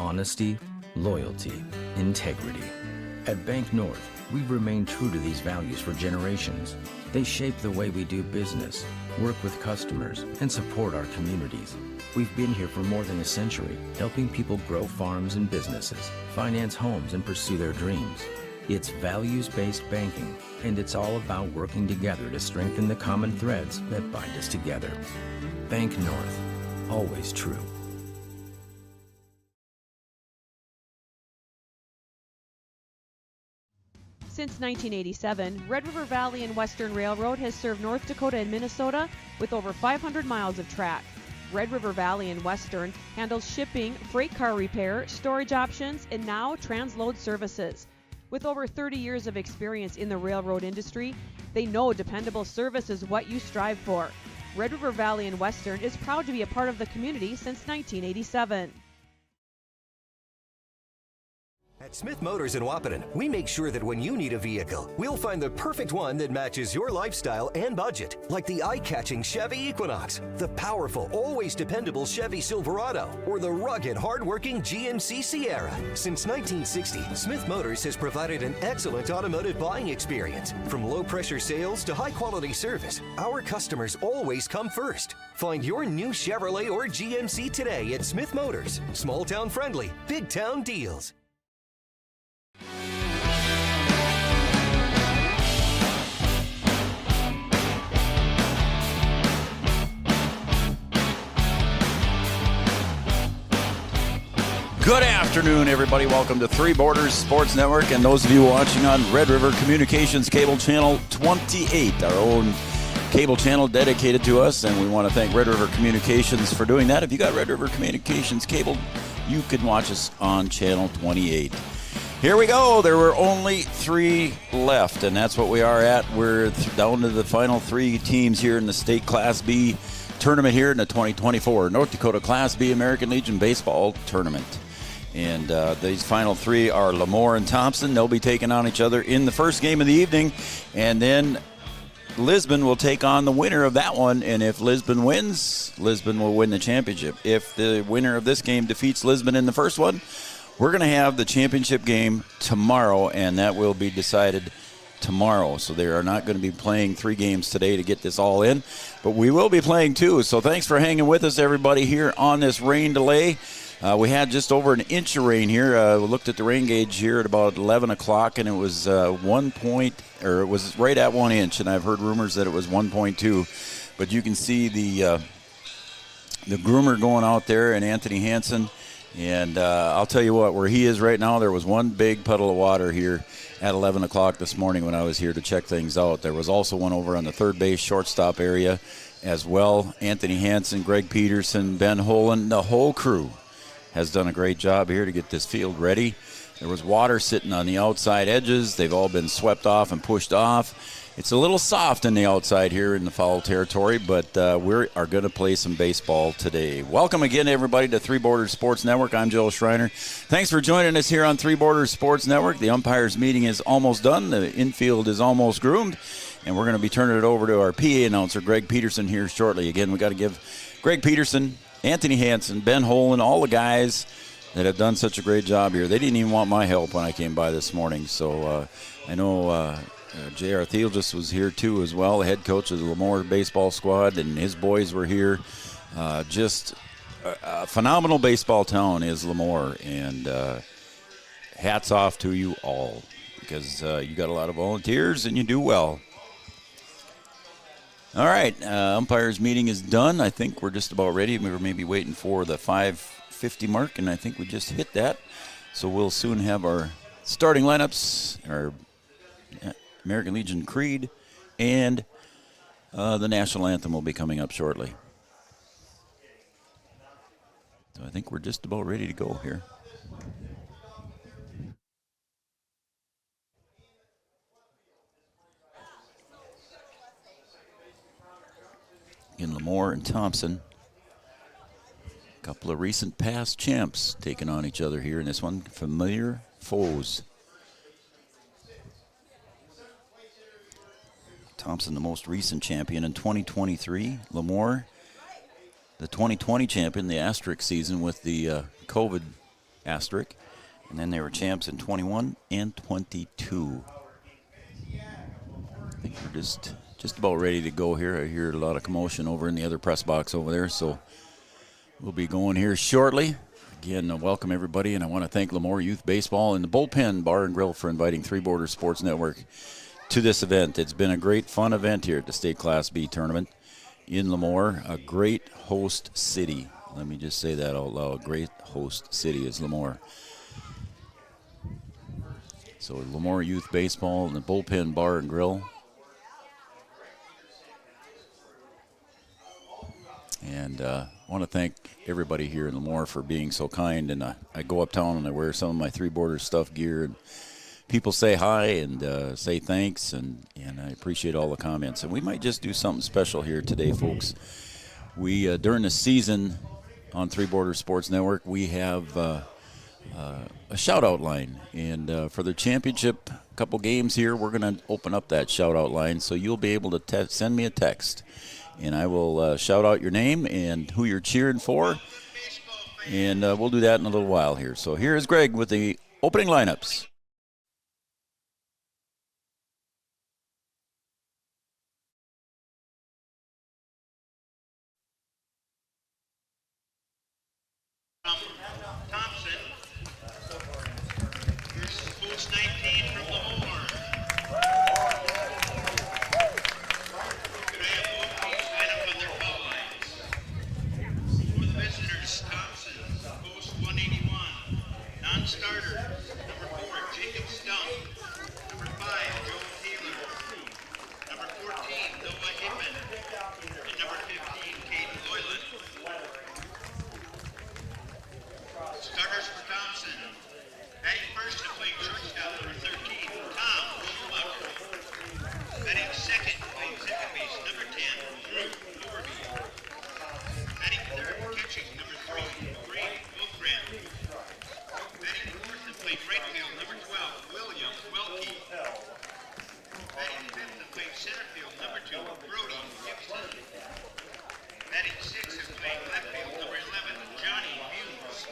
honesty, loyalty, integrity. At Bank North, we've remained true to these values for generations. They shape the way we do business, work with customers, and support our communities. We've been here for more than a century, helping people grow farms and businesses, finance homes, and pursue their dreams. It's values-based banking, and it's all about working together to strengthen the common threads that bind us together. Bank North, always true. Since 1987, Red River Valley and Western Railroad has served North Dakota and Minnesota with over 500 miles of track. Red River Valley and Western handles shipping, freight car repair, storage options, and now transload services. With over 30 years of experience in the railroad industry, they know dependable service is what you strive for. Red River Valley and Western is proud to be a part of the community since 1987. At Smith Motors in Wahpeton, we make sure that when you need a vehicle, we'll find the perfect one that matches your lifestyle and budget. Like the eye-catching Chevy Equinox, the powerful, always dependable Chevy Silverado, or the rugged, hard-working GMC Sierra. Since 1960, Smith Motors has provided an excellent automotive buying experience. From low-pressure sales to high-quality service, our customers always come first. Find your new Chevrolet or GMC today at Smith Motors. Small-town friendly, big-town deals. Good afternoon, everybody. Welcome to Three Borders Sports Network, and those of you watching on Red River Communications Cable Channel 28, our own cable channel dedicated to us, and we want to thank Red River Communications for doing that. If you got Red River Communications cable, you can watch us on Channel 28. Here we go. There were only 3 left, and that's what we are at. We're down to the final 3 teams here in the state Class B tournament here in the 2024 North Dakota Class B American Legion Baseball Tournament. And these final 3 are LaMoure and Thompson. They'll be taking on each other in the first game of the evening. And then Lisbon will take on the winner of that one. And if Lisbon wins, Lisbon will win the championship. If the winner of this game defeats Lisbon in the first one, we're going to have the championship game tomorrow, and that will be decided tomorrow. So they are not going to be playing 3 games today to get this all in, but we will be playing 2. So thanks for hanging with us, everybody, here on this rain delay. We had just over an inch of rain here. We looked at the rain gauge here at about 11 o'clock, and it was it was right at 1 inch, and I've heard rumors that it was 1.2. But you can see the groomer going out there, and Anthony Hansen. And I'll tell you what, where he is right now, there was one big puddle of water here at 11 o'clock this morning when I was here to check things out. There was also one over on the third base shortstop area as well. Anthony Hansen, Greg Peterson, Ben Holen, the whole crew has done a great job here to get this field ready. There was water sitting on the outside edges. They've all been swept off and pushed off. It's a little soft in the outside here in the foul territory, but we are going to play some baseball today. Welcome again, everybody, to Three Borders Sports Network. I'm Joel Schreiner. Thanks for joining us here on Three Borders Sports Network. The umpires' meeting is almost done. The infield is almost groomed, and we're going to be turning it over to our PA announcer, Greg Peterson, here shortly. Again, we got to give Greg Peterson, Anthony Hansen, Ben Holen, all the guys that have done such a great job here. They didn't even want my help when I came by this morning, so I know J.R. Thiel just was here too as well, the head coach of the LaMoure baseball squad, and his boys were here. Just a phenomenal baseball town is LaMoure, and hats off to you all, because you got a lot of volunteers and you do well. All right, umpires meeting is done. I think we're just about ready. We were maybe waiting for the 5:50 mark, and I think we just hit that. So we'll soon have our starting lineups, our American Legion Creed, and the national anthem will be coming up shortly. So I think we're just about ready to go here. In LaMoure and Thompson, a couple of recent past champs taking on each other here in this one. Familiar foes. Thompson, the most recent champion in 2023. LaMoure, the 2020 champion, the asterisk season with the COVID asterisk. And then they were champs in 21 and 22. I think we're just about ready to go here. I hear a lot of commotion over in the other press box over there, so we'll be going here shortly. Again, welcome everybody, and I want to thank LaMoure Youth Baseball and the Bullpen Bar and Grill for inviting Three Borders Sports Network to this event. It's been a great, fun event here at the State Class B tournament in LaMoure. A great host city. Let me just say that out loud. Great host city is LaMoure. So LaMoure Youth Baseball and the Bullpen Bar and Grill. And I want to thank everybody here in LaMoure for being so kind. And I go uptown and I wear some of my Three Borders stuff gear. And people say hi and say thanks. And I appreciate all the comments. And we might just do something special here today, folks. We, during the season on Three Borders Sports Network, we have a shout-out line. And for the championship couple games here, we're going to open up that shout-out line. So you'll be able to send me a text. And I will shout out your name and who you're cheering for. And we'll do that in a little while here. So here is Greg with the opening lineups. Thompson versus Post 19 from LaMoure. Could I have both teams line up on their foul lines? For the visitors, Thompson, Post 181. Non-starters, number 4, Jacob Stump. Number 5, Joe Taylor. Number 14, Noah Hinman. And number 15, Caden Loyland. Starters for Thompson. Batting first and playing shortstop, number 13, Tom Schumacher. Batting second, playing second base, number 10, Drew Overby. Batting third, catching, number 3, Greg Wolfram. Batting fourth and playing right field, number 12, William Welke. Batting fifth and playing center field, number 2, Brody Gibson. Batting sixth and playing left field, number 11, Johnny Muse.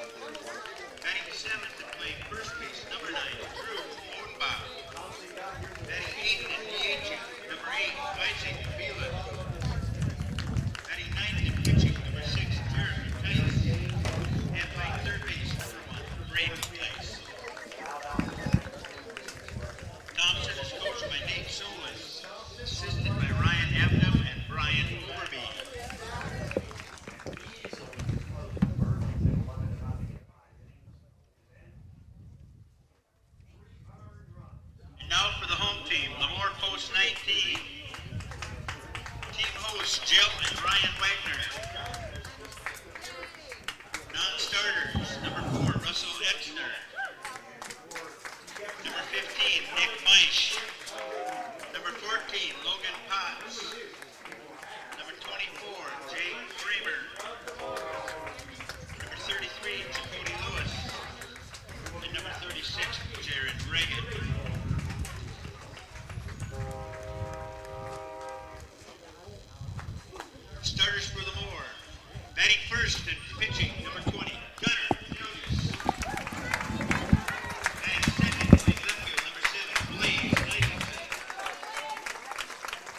Batting seventh and playing first base, number 9, Drew Odenbach. Batting eighth and DHing, number 8, Isaac Phelan. Batting ninth and pitching, number 6, Jeremy Tice. And playing third base, number 1, Brandon Tice. Thompson is coached by Nate Solis, assisted by Ryan Abnum and Brian Overby. And now for the home team, LaMoure Post 19. Team hosts, Jill and Ryan Wagner. Non-starters, number 4, Russell Exner. Number 15, Nick Meisch. Number 14, Logan Potts. Number 24, Jake Kramer. Number 33, Cody Lewis. And number 36, Jared Reagan. Starters for LaMoure. Batting first and pitching, number 20, Gunnar Julius. Batting second, playing left field, number 7, Blaze Knightington.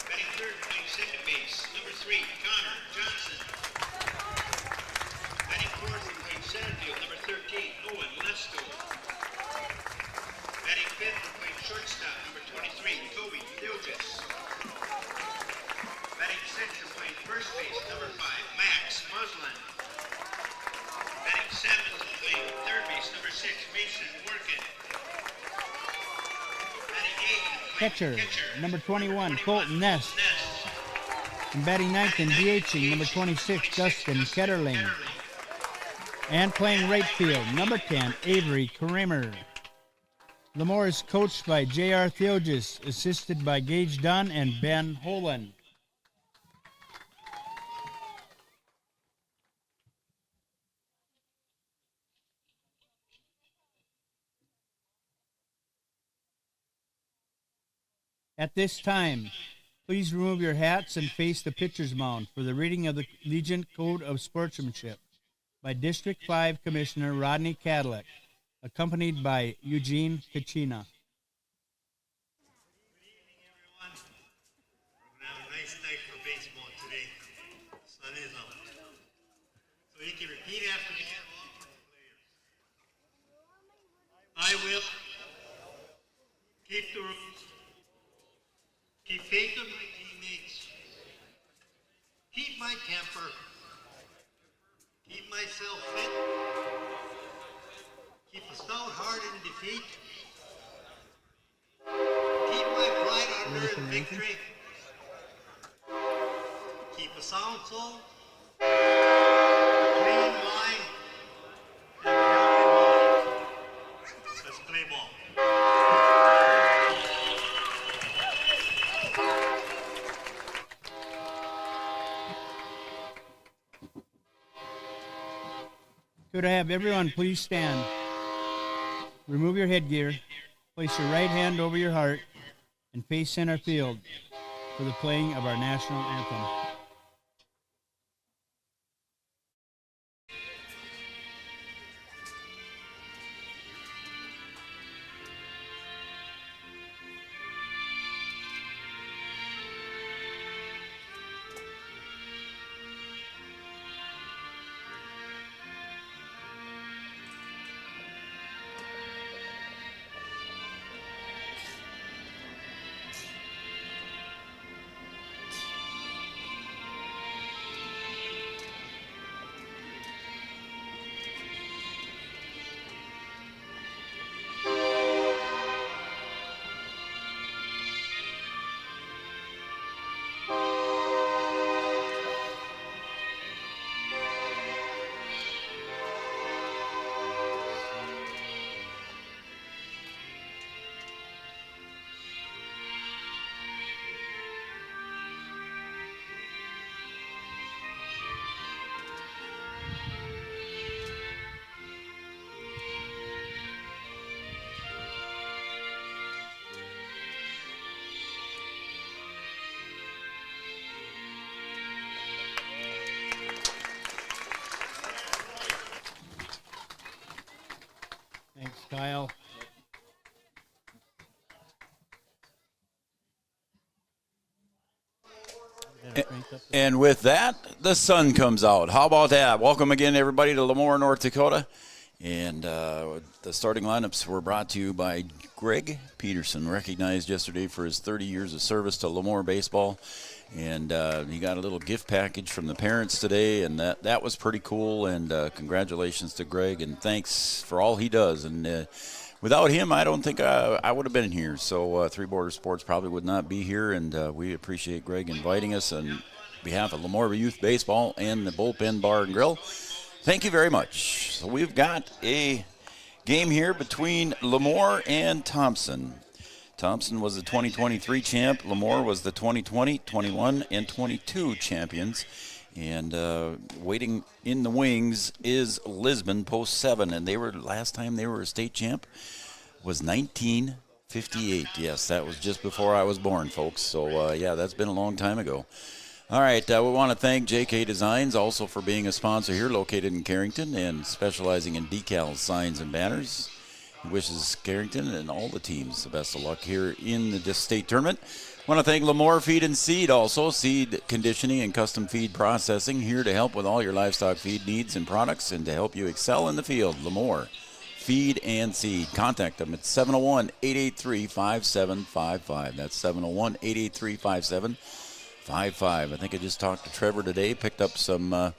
Batting third, playing second base, number 3, Connor Johnson. Batting fourth, playing center field, number 13, Owen Lesko. Batting fifth, playing shortstop, number 23, Toby Dilgis. Batting sixth and playing first base, number 5, Max Muslin. Batting seventh and playing third base, number 6, Mason Workin. Batting eighth and playing Catcher, number 21, Colton Ness. And batting ninth and DHing, number 26, Dustin Ketterling. And playing right field, number 10, Avery Kramer. LaMoure is coached by J.R. Theogis, assisted by Gage Dunn and Ben Holan. At this time, please remove your hats and face the pitcher's mound for the reading of the Legion Code of Sportsmanship. by District 5 Commissioner Rodney Cadillac, accompanied by Eugene Kachina. So you can repeat after me. I will keep the rules, keep faith with my teammates, keep my temper, keep myself fit, keep a stout heart in defeat, keep my pride under in victory, keep a sound soul, clean mind, and a healthy body. Let's play ball. Could I have everyone please stand? Remove your headgear, place your right hand over your heart, and face center field for the playing of our national anthem. Thanks, Kyle. And with that, the sun comes out. How about that? Welcome again, everybody, to LaMoure, North Dakota. And the starting lineups were brought to you by Greg Peterson, recognized yesterday for his 30 years of service to LaMoure baseball. And he got a little gift package from the parents today, and that was pretty cool. And congratulations to Greg, and thanks for all he does. And without him, I don't think I would have been here. So Three Border Sports probably would not be here, and we appreciate Greg inviting us on behalf of LaMoure Youth Baseball and the Bullpen Bar and Grill. Thank you very much. So we've got a game here between LaMoure and Thompson. Thompson was the 2023 champ. LaMoure was the 2020, 21, and 22 champions. And waiting in the wings is Lisbon, Post 7. And last time they were a state champ was 1958. Yes, that was just before I was born, folks. So, yeah, that's been a long time ago. All right, we want to thank JK Designs also for being a sponsor here, located in Carrington and specializing in decals, signs, and banners. He wishes Carrington and all the teams the best of luck here in the state tournament. I want to thank LaMoure Feed and Seed also, seed conditioning and custom feed processing, here to help with all your livestock feed needs and products and to help you excel in the field. LaMoure Feed and Seed. Contact them at 701-883-5755. That's 701-883-5755. I think I just talked to Trevor today, picked up some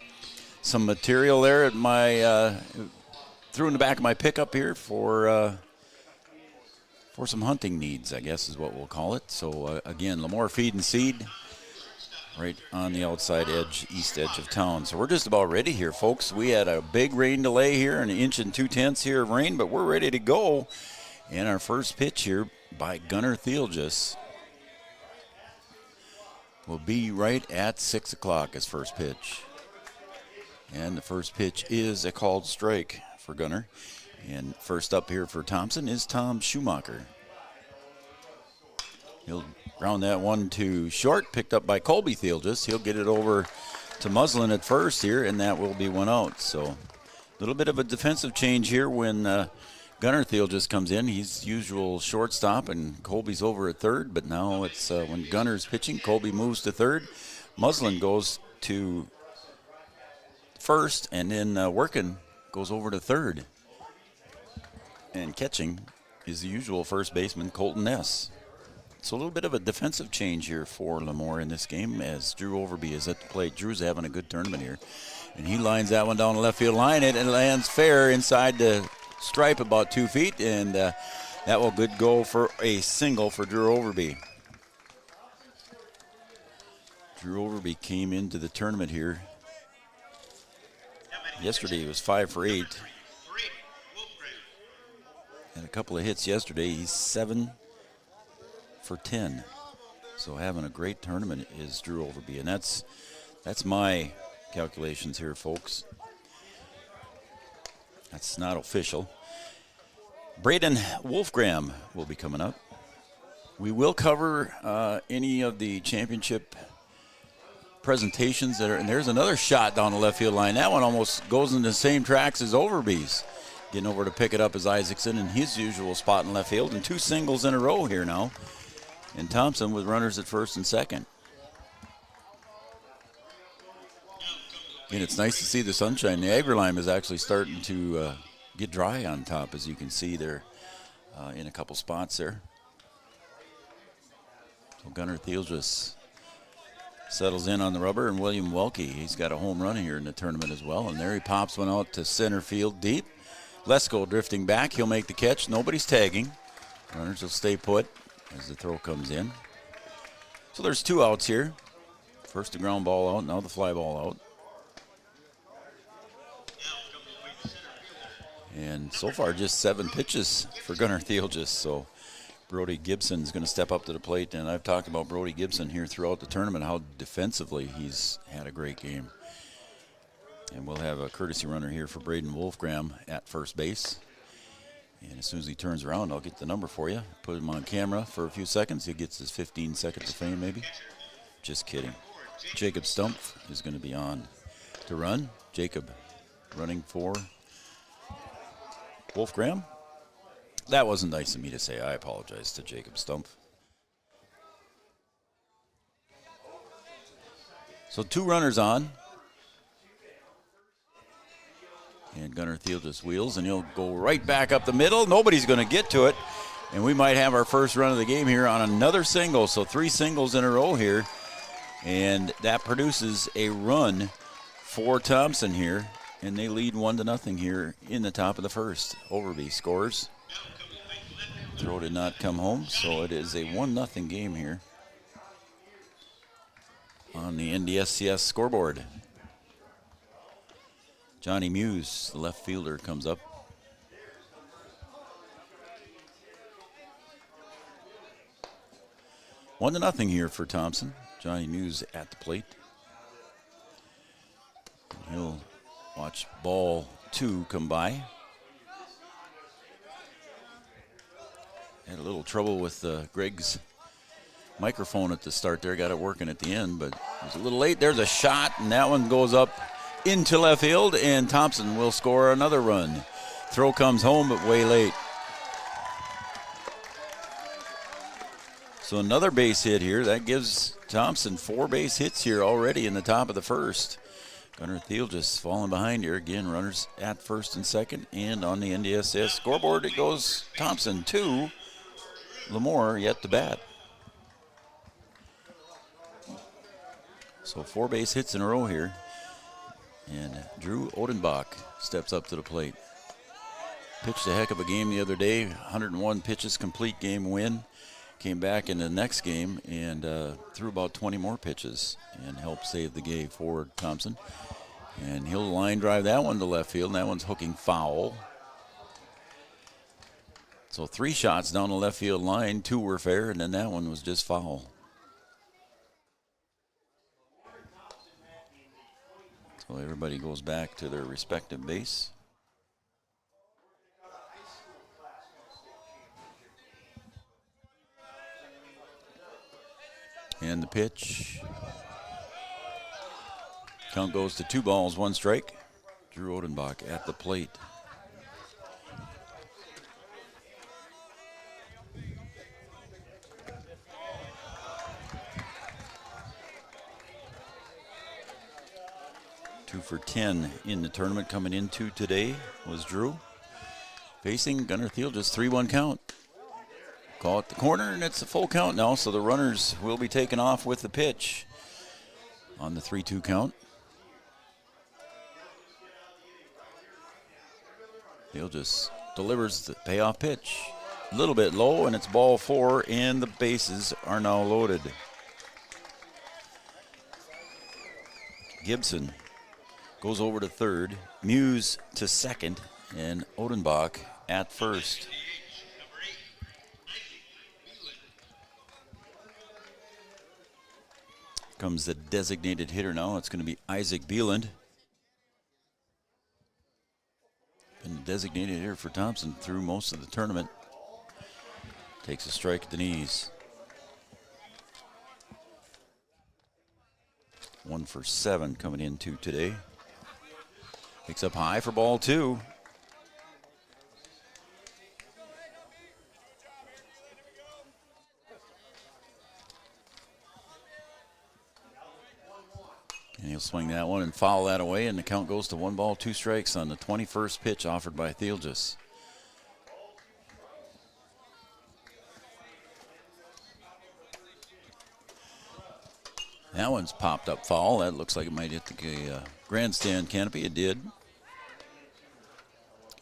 material there at my threw in the back of my pickup here for some hunting needs, I guess is what we'll call it. So again, LaMoure Feed and Seed, right on the outside edge, east edge of town. So we're just about ready here, folks. We had a big rain delay here, 1 inch and 2/10 here of rain, but we're ready to go. And our first pitch here by Gunnar Thielges will be right at 6 o'clock, his first pitch. And the first pitch is a called strike for Gunnar. And first up here for Thompson is Tom Schumacher. He'll ground that one to short, picked up by Colby Thielges. He'll get it over to Muslin at first here, and that will be one out. So little bit of a defensive change here when Gunnar Thiel just comes in. He's usual shortstop, and Colby's over at third. But now it's when Gunnar's pitching, Colby moves to third. Muslin goes to first, and then Workin goes over to third. And catching is the usual first baseman, Colton Ness. It's a little bit of a defensive change here for LaMoure in this game as Drew Overby is at the plate. Drew's having a good tournament here. And he lines that one down the left field line. It lands fair inside the stripe about 2 feet. And that will go for a single for Drew Overby. Drew Overby came into the tournament here. Yesterday he was 5 for 8. Had a couple of hits yesterday. He's 7 for 10. So having a great tournament is Drew Overby. And that's my calculations here, folks. That's not official. Braden Wolfgram will be coming up. We will cover any of the championship presentations that are, and there's another shot down the left field line. That one almost goes in the same tracks as Overby's. Getting over to pick it up is Isaacson in his usual spot in left field, and 2 singles in a row here now. And Thompson with runners at first and second. And it's nice to see the sunshine. The agrolime is actually starting to get dry on top, as you can see there in a couple spots there. So Gunnar Thiel just settles in on the rubber, and William Welke, he's got a home run here in the tournament as well. And there he pops one out to center field deep. Lesko drifting back. He'll make the catch. Nobody's tagging. Runners will stay put as the throw comes in. So there's 2 outs here. First the ground ball out, now the fly ball out. And so far just 7 pitches for Gunnar Thiel. So Brody Gibson's going to step up to the plate. And I've talked about Brody Gibson here throughout the tournament, how defensively he's had a great game. And we'll have a courtesy runner here for Braden Wolfgram at first base. And as soon as he turns around, I'll get the number for you. Put him on camera for a few seconds. He gets his 15 seconds of fame, maybe. Just kidding. Jacob Stumpf is going to be on to run. Jacob running for Wolfgram. That wasn't nice of me to say. I apologize to Jacob Stumpf. So 2 runners on. And Gunnar Thiel just wheels, and he'll go right back up the middle. Nobody's going to get to it. And we might have our first run of the game here on another single. So 3 singles in a row here. And that produces a run for Thompson here. And they lead 1-0 here in the top of the first. Overby scores. Throw did not come home, so it is a 1-0 game here on the NDSCS scoreboard. Johnny Muse, the left fielder, comes up. One to nothing here for Thompson. Johnny Muse at the plate. And he'll watch ball 2 come by. Had a little trouble with Greg's microphone at the start there. Got it working at the end, but it was a little late. There's a shot, and that one goes up into left field, and Thompson will score another run. Throw comes home, but way late. So another base hit here. That gives Thompson 4 base hits here already in the top of the first. Gunnar Thiel just falling behind here. Again, runners at first and second. And on the NDSS scoreboard, it goes Thompson 2, LaMoure yet to bat. So 4 base hits in a row here. And Drew Odenbach steps up to the plate. Pitched a heck of a game the other day. 101 pitches, complete game win. Came back in the next game and threw about 20 more pitches and helped save the game for Thompson. And he'll line drive that one to left field, and that one's hooking foul. So 3 shots down the left field line, 2 were fair, and then that one was just foul. So everybody goes back to their respective base. And the pitch. Count goes to 2 balls, 1 strike. Drew Odenbach at the plate. Two for 10 in the tournament coming into today was Drew. Facing Gunnar Thiel, just 3-1 count. Call it the corner, and it's a full count now, so the runners will be taken off with the pitch on the 3-2 count. Thiel just delivers the payoff pitch. A little bit low, and it's ball 4, and the bases are now loaded. Gibson goes over to third, Muse to second, and Odenbach at first. Comes the designated hitter now. It's going to be Isaac Bieland. Been the designated hitter for Thompson through most of the tournament. Takes a strike at the knees. 1 for 7 coming into today. Picks up high for ball 2. And he'll swing that one and foul that away, and the count goes to 1 ball, 2 strikes on the 21st pitch offered by Thielges. That one's popped up foul. That looks like it might hit the grandstand canopy. It did.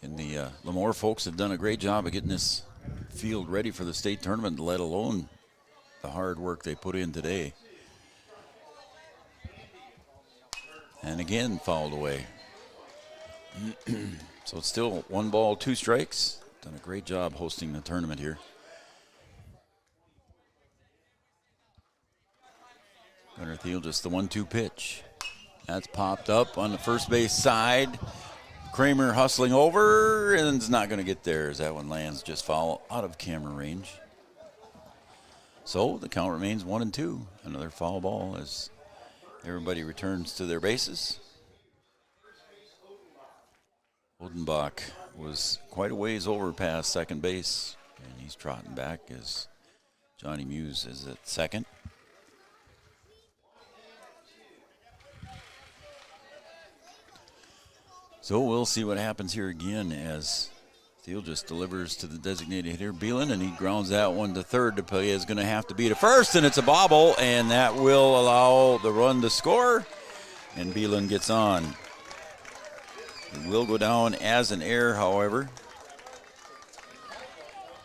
And the LaMoure folks have done a great job of getting this field ready for the state tournament, let alone the hard work they put in today. And again, fouled away. So it's still 1 ball, 2 strikes. Done a great job hosting the tournament here. Gunnar Thiel, just the 1-2 pitch. That's popped up on the first base side. Kramer hustling over and is not going to get there as that one lands just foul out of camera range. So the count remains 1-2. Another foul ball as everybody returns to their bases. Odenbach was quite a ways over past second base, and he's trotting back as Johnny Muse is at second. So we'll see what happens here again as Thiel just delivers to the designated hitter, Bieland, and he grounds that one to third. DePillier is going to have to be to first, and it's a bobble, and that will allow the run to score, and Bieland gets on. It will go down as an error, however,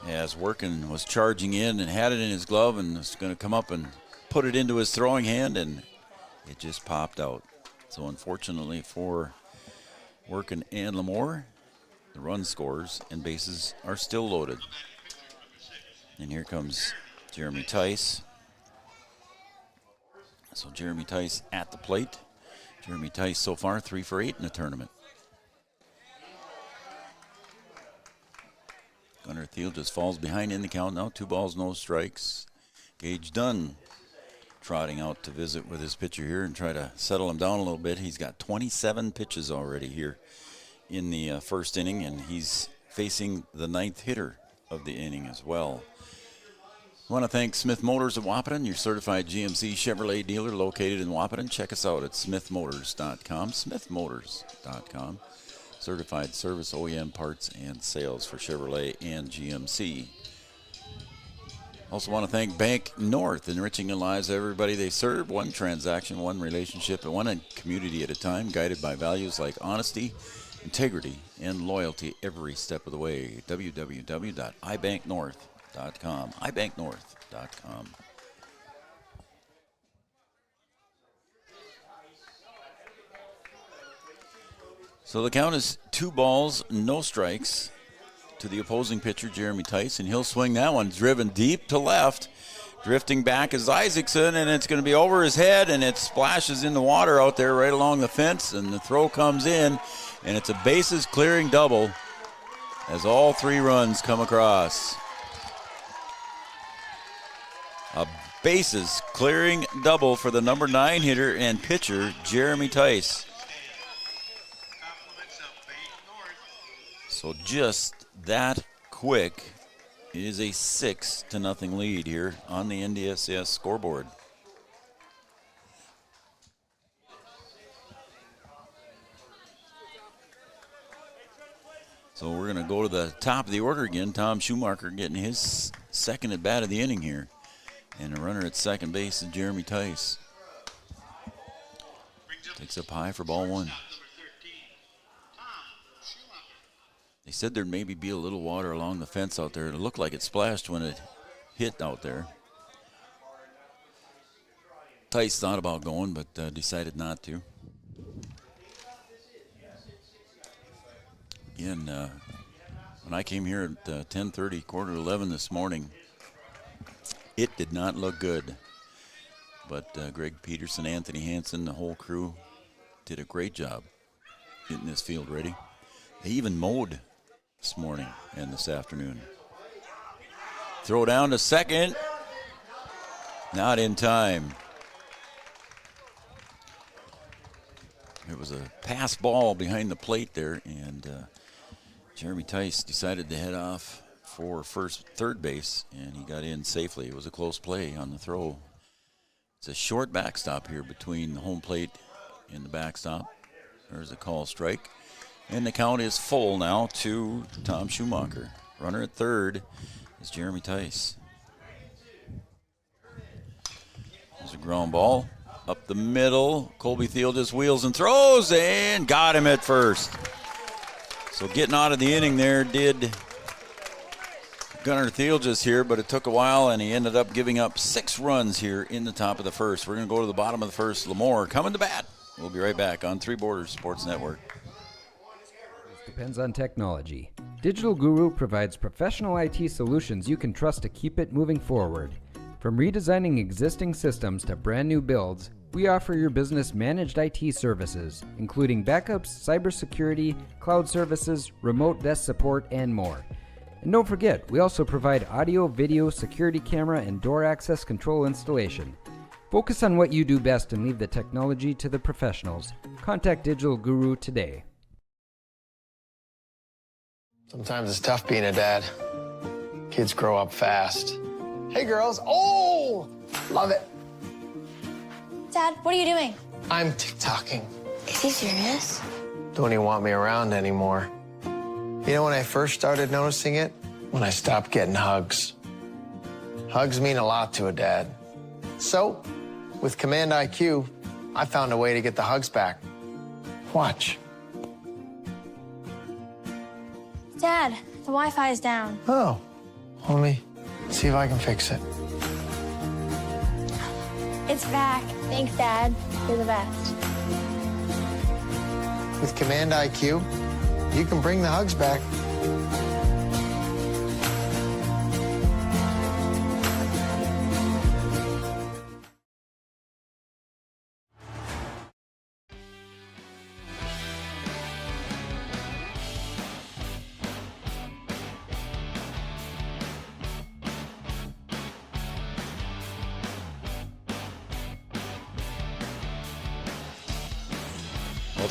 as Workin was charging in and had it in his glove and was going to come up and put it into his throwing hand, and it just popped out. So unfortunately for Workin and LaMoure, the run scores and bases are still loaded. And here comes Jeremy Tice. So Jeremy Tice at the plate. Jeremy Tice so far 3 for 8 in the tournament. Gunnar Thiel just falls behind in the count now. 2 balls, no strikes. Gage Dunn trotting out to visit with his pitcher here and try to settle him down a little bit. He's got 27 pitches already here in the first inning, and he's facing the 9th hitter of the inning as well. I want to thank Smith Motors of Wahpeton, your certified GMC Chevrolet dealer located in Wahpeton. Check us out at smithmotors.com, smithmotors.com. Certified service, OEM parts, and sales for Chevrolet and GMC. Also want to thank Bank North, enriching the lives of everybody they serve. One transaction, one relationship, and one community at a time, guided by values like honesty, integrity, and loyalty every step of the way. www.ibanknorth.com. ibanknorth.com. So the count is 2 balls, no strikes to the opposing pitcher, Jeremy Tice, and he'll swing that one, driven deep to left. Drifting back is Isaacson, and it's going to be over his head, and it splashes in the water out there right along the fence, and the throw comes in, and it's a bases clearing double as all 3 runs come across. A bases clearing double for the number 9 hitter and pitcher, Jeremy Tice. So just that quick, it is a 6-0 lead here on the NDSS scoreboard. So we're going to go to the top of the order again. Tom Schumacher getting his second at bat of the inning here. And a runner at second base is Jeremy Tice. Takes up high for ball one. They said there'd maybe be a little water along the fence out there. It looked like it splashed when it hit out there. Tice thought about going, but decided not to. Again, when I came here at 10:30, 10:45 this morning, it did not look good. But Greg Peterson, Anthony Hansen, the whole crew did a great job getting this field ready. They even mowed this morning and this afternoon. Throw down to second. Not in time. It was a pass ball behind the plate there, and Jeremy Tice decided to head off for third base, and he got in safely. It was a close play on the throw. It's a short backstop here between the home plate and the backstop. There's a call strike. And the count is full now to Tom Schumacher. Runner at third is Jeremy Tice. There's a ground ball up the middle. Colby Thiel just wheels and throws and got him at first. So getting out of the inning there did Gunnar Thiel just here, but it took a while, and he ended up giving up 6 runs here in the top of the first. We're going to go to the bottom of the first. LaMoure coming to bat. We'll be right back on Three Borders Sports Network. Depends on technology. Digital Guru provides professional IT solutions you can trust to keep it moving forward. From redesigning existing systems to brand new builds, we offer your business managed IT services, including backups, cybersecurity, cloud services, remote desk support, and more. And don't forget, we also provide audio, video, security camera, and door access control installation. Focus on what you do best and leave the technology to the professionals. Contact Digital Guru today. Sometimes it's tough being a dad. Kids grow up fast. Hey, girls. Oh, love it. Dad, what are you doing? I'm TikToking. Is he serious? Don't even want me around anymore. You know when I first started noticing it? When I stopped getting hugs. Hugs mean a lot to a dad. So, with Command IQ, I found a way to get the hugs back. Watch. Dad, the Wi-Fi is down. Oh, let me see if I can fix it. It's back. Thanks, Dad. You're the best. With Command IQ, you can bring the hugs back.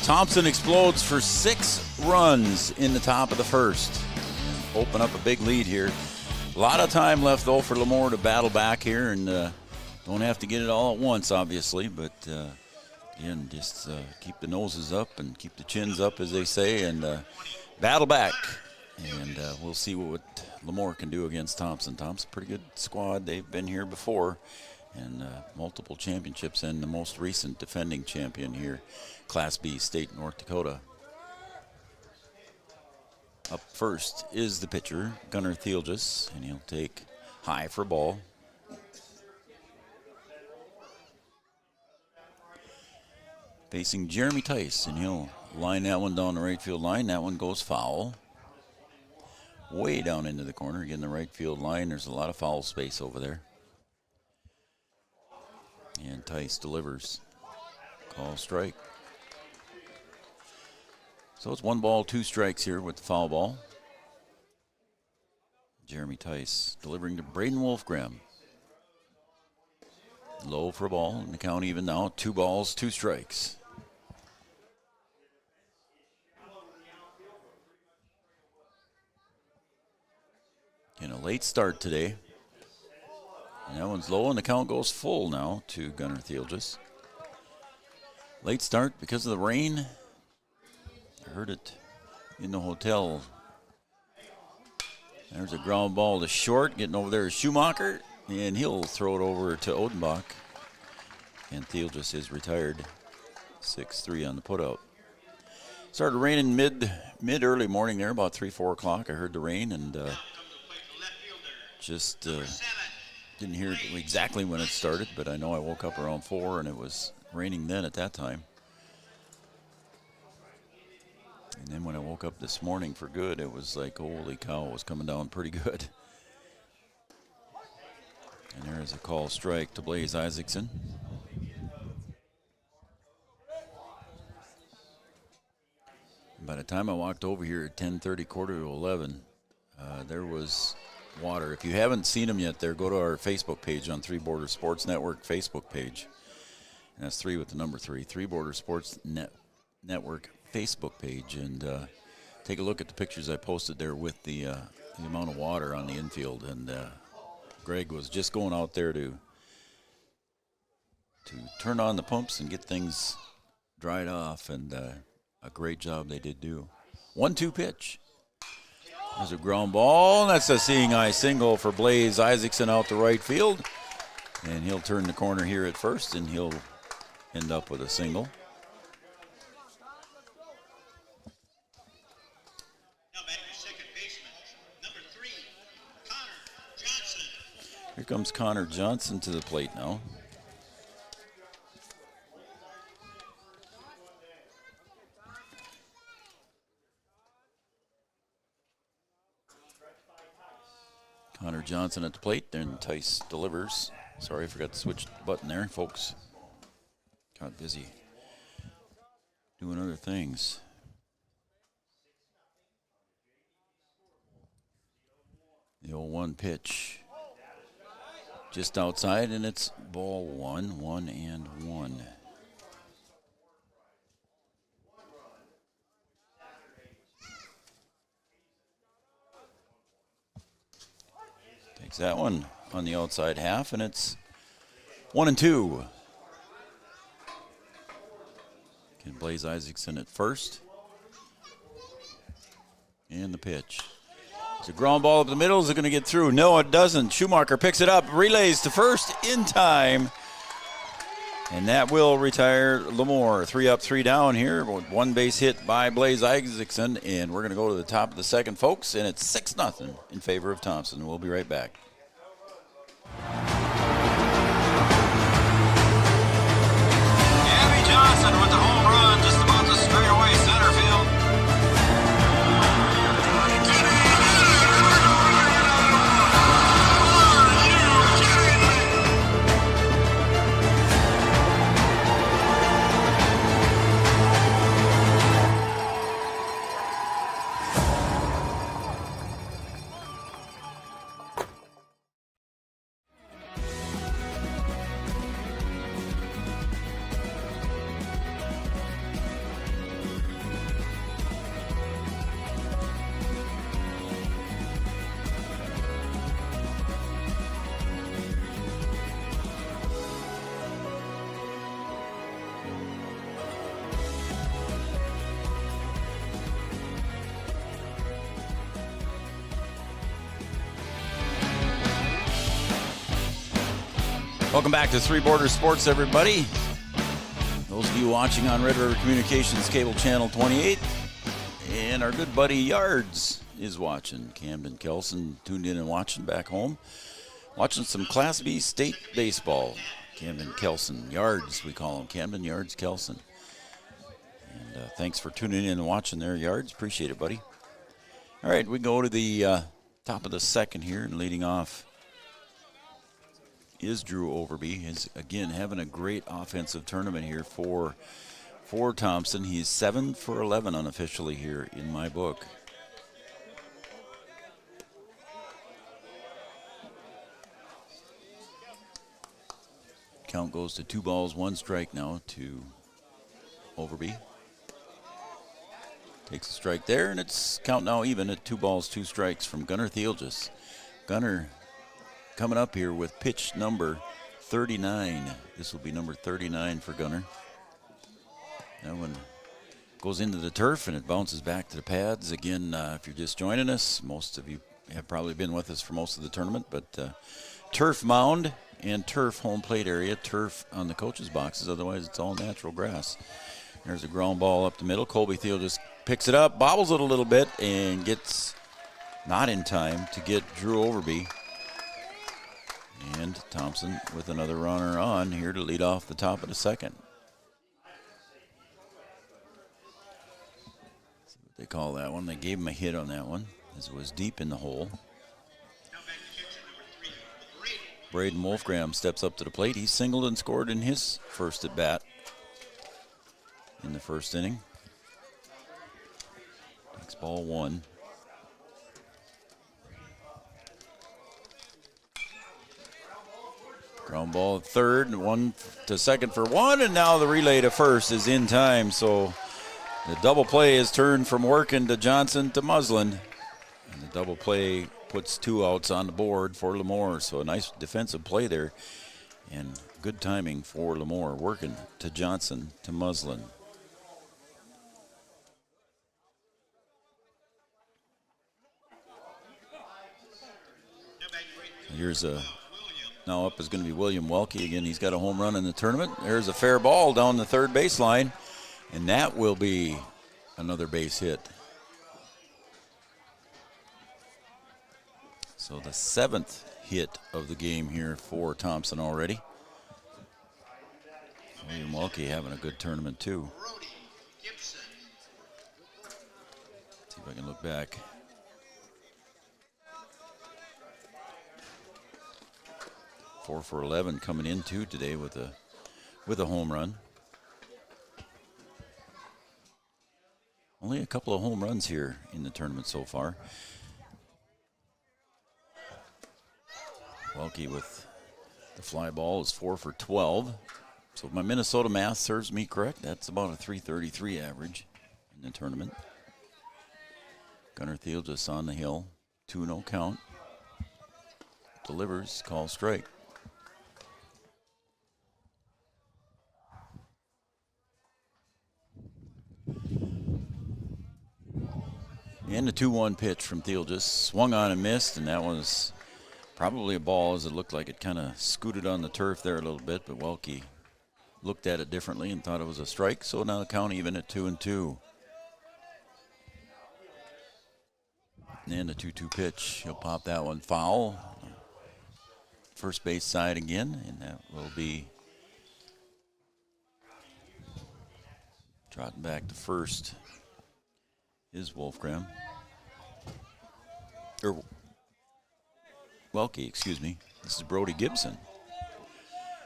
Thompson explodes for 6 runs in the top of the first. And open up a big lead here. A lot of time left, though, for LaMoure to battle back here. And don't have to get it all at once, obviously. But, again, just keep the noses up and keep the chins up, as they say, and battle back. And we'll see what LaMoure can do against Thompson. Thompson, pretty good squad. They've been here before. And multiple championships, and the most recent defending champion here, Class B State, North Dakota. Up first is the pitcher, Gunnar Thielges, and he'll take high for ball. Facing Jeremy Tice, and he'll line that one down the right field line. That one goes foul. Way down into the corner, again, the right field line. There's a lot of foul space over there. And Tice delivers. Call strike. So it's 1 ball, 2 strikes here with the foul ball. Jeremy Tice delivering to Braden Wolfgram. Low for a ball, and the count even now. 2 balls, 2 strikes. In a late start today. And that one's low, and the count goes full now to Gunnar Thielges. Late start because of the rain. I heard it in the hotel. There's a ground ball to short. Getting over there is Schumacher, and he'll throw it over to Odenbach. And Thielges is retired. 6-3 on the putout. Started raining mid-early morning there, about 3, 4 o'clock. I heard the rain, and just didn't hear exactly when it started, but I know I woke up around 4, and it was raining then at that time. And then when I woke up this morning for good, it was like, holy cow, it was coming down pretty good. And there is a call strike to Blaze Isaacson. By the time I walked over here at 10:30, quarter to 11, there was water. If you haven't seen them yet there, go to our Facebook page on Three Border Sports Network Facebook page. And that's 3 with the number 3. Three Border Sports Network Facebook page. And take a look at the pictures I posted there with the amount of water on the infield. And Greg was just going out there to turn on the pumps and get things dried off. And a great job they did do. 1-2 pitch. There's a ground ball, and that's a seeing eye single for Blaze Isaacson out to right field. And he'll turn the corner here at first, and he'll end up with a single. Now batting the second baseman, number 3, Connor Johnson. Here comes Connor Johnson to the plate now. Connor Johnson at the plate, then Tice delivers. Sorry, I forgot to switch the button there, folks. Got busy doing other things. The 0-1 pitch. Just outside, and it's ball 1, 1-1. Takes that one on the outside half, and it's 1-2. Can Blaze Isaacson at first. And the pitch. It's a ground ball up the middle. Is it going to get through? No, it doesn't. Schumacher picks it up, relays to first in time. And that will retire LaMoure. 3 up, 3 down here. One base hit by Blaze Isaacson. And we're going to go to the top of the second, folks. And it's 6-0 in favor of Thompson. We'll be right back. Gabby Johnson with the home run just about to straightaway center field. Welcome back to Three Border Sports, everybody. Those of you watching on Red River Communications Cable Channel 28. And our good buddy Yards is watching. Camden Kelson tuned in and watching back home. Watching some Class B state baseball. Camden Kelson. Yards, we call him. Camden Yards Kelson. And thanks for tuning in and watching there, Yards. Appreciate it, buddy. All right, we go to the top of the second here, and leading off is Drew Overby. He's, again, having a great offensive tournament here for Thompson. He's 7 for 11 unofficially here in my book. Count goes to 2 balls, 1 strike now to Overby. Takes a strike there, and it's count now even at 2 balls, 2 strikes from Gunnar Thielges. Gunner coming up here with pitch number 39. This will be number 39 for Gunner. That one goes into the turf and it bounces back to the pads. Again, if you're just joining us, most of you have probably been with us for most of the tournament, but turf mound and turf home plate area, turf on the coaches' boxes. Otherwise, it's all natural grass. There's a ground ball up the middle. Colby Thiel just picks it up, bobbles it a little bit, and gets not in time to get Drew Overby. And Thompson with another runner on here to lead off the top of the second. See what they call that one. They gave him a hit on that one as it was deep in the hole. Braden Wolfgram steps up to the plate. He singled and scored in his first at bat in the first inning. Takes ball one. Ground ball at third, and one to second for one, and now the relay to first is in time. So the double play is turned from Workin to Johnson to Muslin. And the double play puts 2 outs on the board for LaMoure. So a nice defensive play there, and good timing for LaMoure. Workin to Johnson to Muslin. Here's a now up is going to be William Welke. Again, he's got a home run in the tournament. There's a fair ball down the third baseline, and that will be another base hit. So the 7th hit of the game here for Thompson already. William Welke having a good tournament too. See if I can look back. 4 for 11 coming in too today with a home run. Only a couple of home runs here in the tournament so far. Welke with the fly ball is 4 for 12. So if my Minnesota math serves me correct, that's about a .333 average in the tournament. Gunnar Thiel just on the hill. 2-0 count. Delivers, call strike. And the 2-1 pitch from Thiel just swung on and missed, and that was probably a ball as it looked like it kind of scooted on the turf there a little bit, but Welke looked at it differently and thought it was a strike, so now the count even at 2-2. And the 2-2 pitch, he'll pop that one foul. First base side again, and that will be trotting back to first is Wolfgram. Or Welke, excuse me. This is Brody Gibson.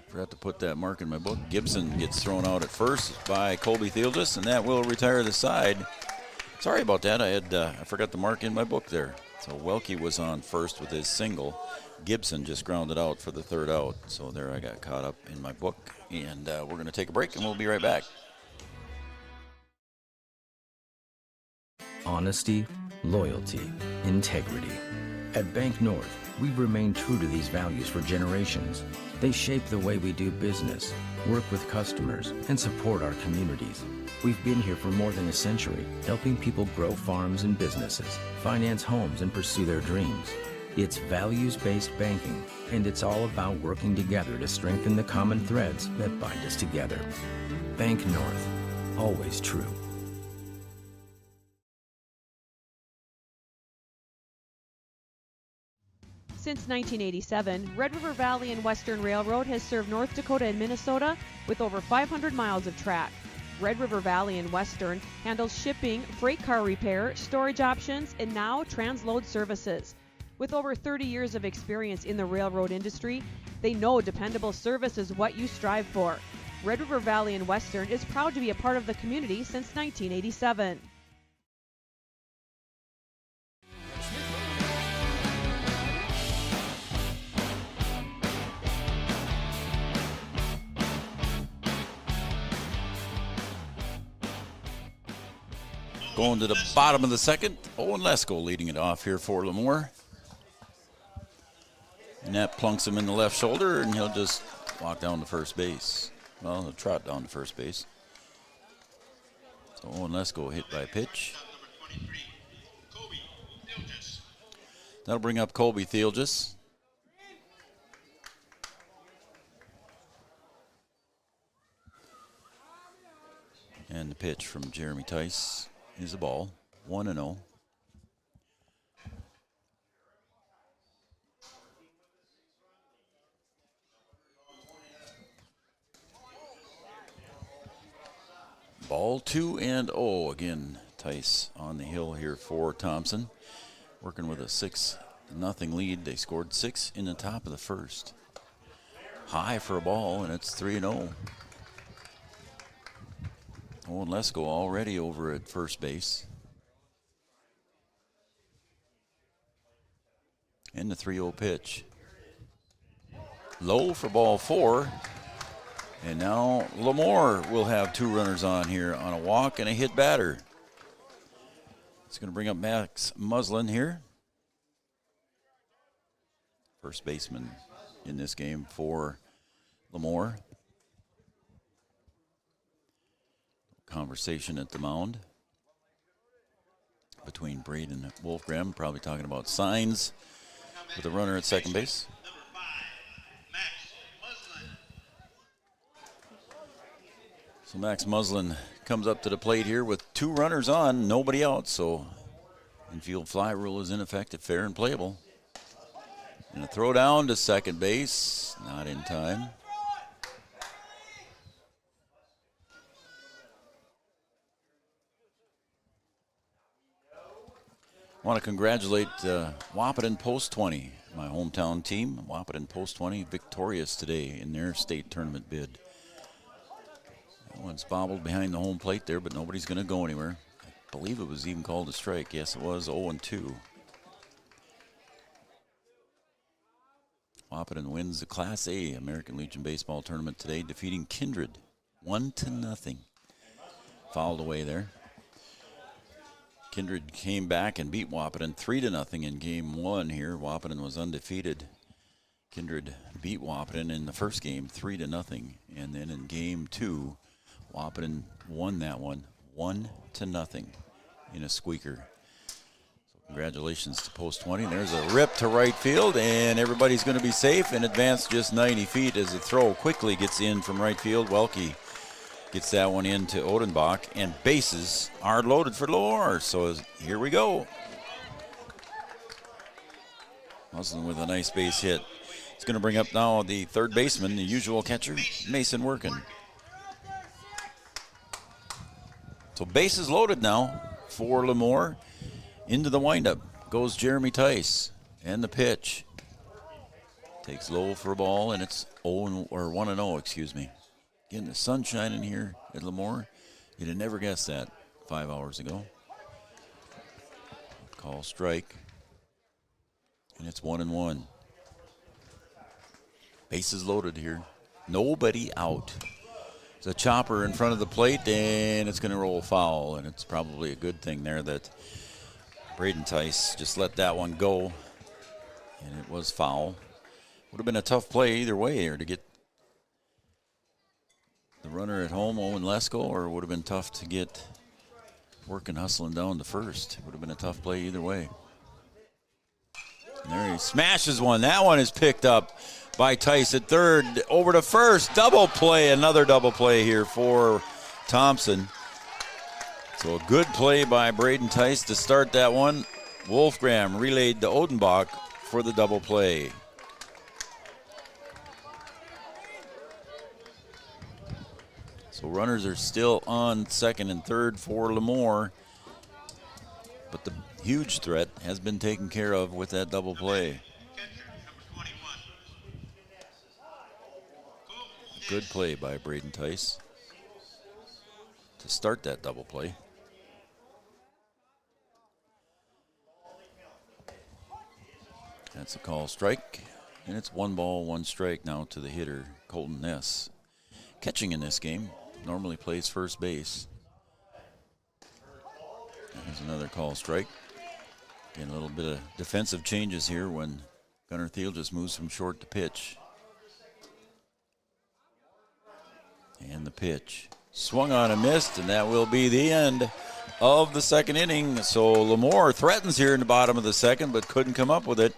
Forgot to put that mark in my book. Gibson gets thrown out at first by Colby Thieldus, and that will retire the side. Sorry about that. I forgot to mark in my book there. So Welke was on first with his single. Gibson just grounded out for the third out. So there I got caught up in my book. And we're going to take a break, and we'll be right back. Honesty, loyalty, integrity. At Bank North, we've remained true to these values for generations. They shape the way we do business, work with customers, and support our communities. We've been here for more than a century, helping people grow farms and businesses, finance homes, and pursue their dreams. It's values-based banking, and it's all about working together to strengthen the common threads that bind us together. Bank North, always true. Since 1987, Red River Valley and Western Railroad has served North Dakota and Minnesota with over 500 miles of track. Red River Valley and Western handles shipping, freight car repair, storage options, and now transload services. With over 30 years of experience in the railroad industry, they know dependable service is what you strive for. Red River Valley and Western is proud to be a part of the community since 1987. Going to the bottom of the second, Owen Lesko leading it off here for LaMoure. And that plunks him in the left shoulder, and he'll just walk down to first base. Well, he'll trot down to first base. So Owen Lesko hit by pitch. That'll bring up Colby Theelgis. And the pitch from Jeremy Tice is a ball, 1-0. Ball 2-0. Again, Tice on the hill here for Thompson. Working with a 6-0 lead. They scored 6 in the top of the first. High for a ball, and it's 3-0. Owen Lesko already over at first base. And the 3-0 pitch. Low for ball 4. And now LaMoure will have 2 runners on here on a walk and a hit batter. It's going to bring up Max Muslin here. First baseman in this game for LaMoure. Conversation at the mound between Braden and Wolfgram, probably talking about signs with the runner at second base. So Max Muslin comes up to the plate here with 2 runners on, nobody out, so infield fly rule is ineffective, fair and playable. And a throw down to second base, not in time. I want to congratulate Wahpeton Post 20, my hometown team. Wahpeton Post 20 victorious today in their state tournament bid. That one's bobbled behind the home plate there, but nobody's going to go anywhere. I believe it was even called a strike. Yes, it was 0-2. Wahpeton wins the Class A American Legion Baseball tournament today, defeating Kindred 1-0. Fouled away there. Kindred came back and beat Wahpeton 3-0 in game 1 here. Wahpeton was undefeated. Kindred beat Wahpeton in the first game 3-0. And then in game 2, Wahpeton won that one 1-0 in a squeaker. So congratulations to Post 20. There's a rip to right field, and everybody's going to be safe and advance just 90 feet as the throw quickly gets in from right field. Welke gets that one into Odenbach, and bases are loaded for LaMoure. So here we go. Muslin with a nice base hit. It's going to bring up now the third baseman, the usual catcher, Mason Workin. So bases loaded now for LaMoure. Into the windup goes Jeremy Tice, and the pitch. Takes low for a ball, and it's 1-0, excuse me. Again, the sun shining here at LaMoure. You'd have never guessed that 5 hours ago. Call strike. And it's 1-1. Bases loaded here. Nobody out. There's a chopper in front of the plate, and it's going to roll foul. And it's probably a good thing there that Braden Tice just let that one go. And it was foul. Would have been a tough play either way here to get the runner at home, Owen Lesko, or it would have been tough to get Working hustling down to first. Would have been a tough play either way. And there he smashes one. That one is picked up by Tice at third. Over to first. Double play. Another double play here for Thompson. So a good play by Braden Tice to start that one. Wolfgram relayed to Odenbach for the double play. So runners are still on second and third for LaMoure. But the huge threat has been taken care of with that double play. Good play by Braden Tice to start that double play. That's a call strike, and it's 1-1 strike now to the hitter, Colton Ness. Catching in this game, normally plays first base. There's another call strike. Again, a little bit of defensive changes here when Gunnar Thiel just moves from short to pitch. And the pitch. Swung on and missed, and that will be the end of the second inning. So LaMoure threatens here in the bottom of the second, but couldn't come up with it.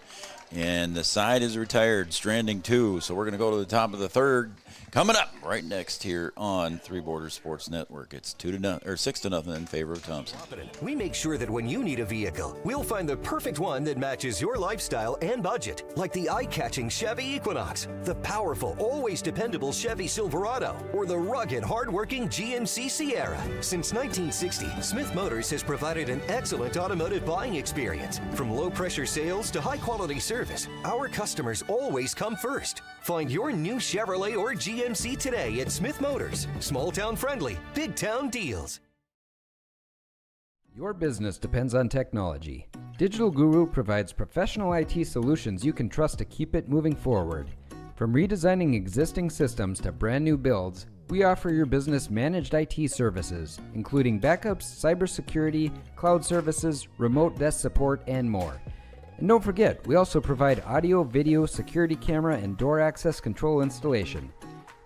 And the side is retired, stranding 2. So we're going to go to the top of the third. Coming up right next here on Three Borders Sports Network. It's 6-0 in favor of Thompson. We make sure that when you need a vehicle, we'll find the perfect one that matches your lifestyle and budget. Like the eye-catching Chevy Equinox, the powerful, always dependable Chevy Silverado, or the rugged, hard-working GMC Sierra. Since 1960, Smith Motors has provided an excellent automotive buying experience. From low-pressure sales to high-quality service, our customers always come first. Find your new Chevrolet or GMC today at Smith Motors. Small town friendly, big town deals. Your business depends on technology. Digital Guru provides professional IT solutions you can trust to keep it moving forward. From redesigning existing systems to brand new builds, we offer your business managed IT services, including backups, cybersecurity, cloud services, remote desk support, and more. And don't forget, we also provide audio, video, security camera, and door access control installation.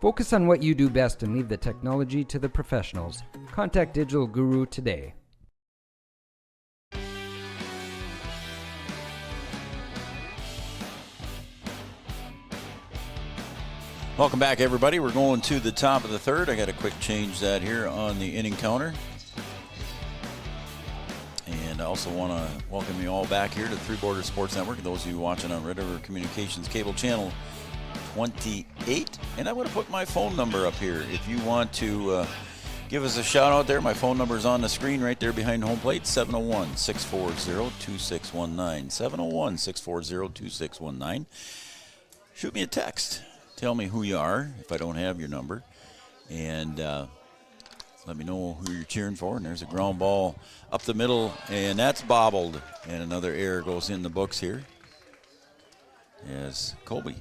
Focus on what you do best and leave the technology to the professionals. Contact Digital Guru today. Welcome back, everybody. We're going to the top of the third. I got to quick change that here on the inning counter. And I also want to welcome you all back here to Three Borders Sports Network. Those of you watching on Red River Communications Cable Channel 28. And I'm going to put my phone number up here. If you want to give us a shout out there, my phone number is on the screen right there behind home plate, 701-640-2619. 701-640-2619. Shoot me a text. Tell me who you are if I don't have your number. And let me know who you're cheering for. And there's a ground ball up the middle, and that's bobbled. And another error goes in the books here. As Colby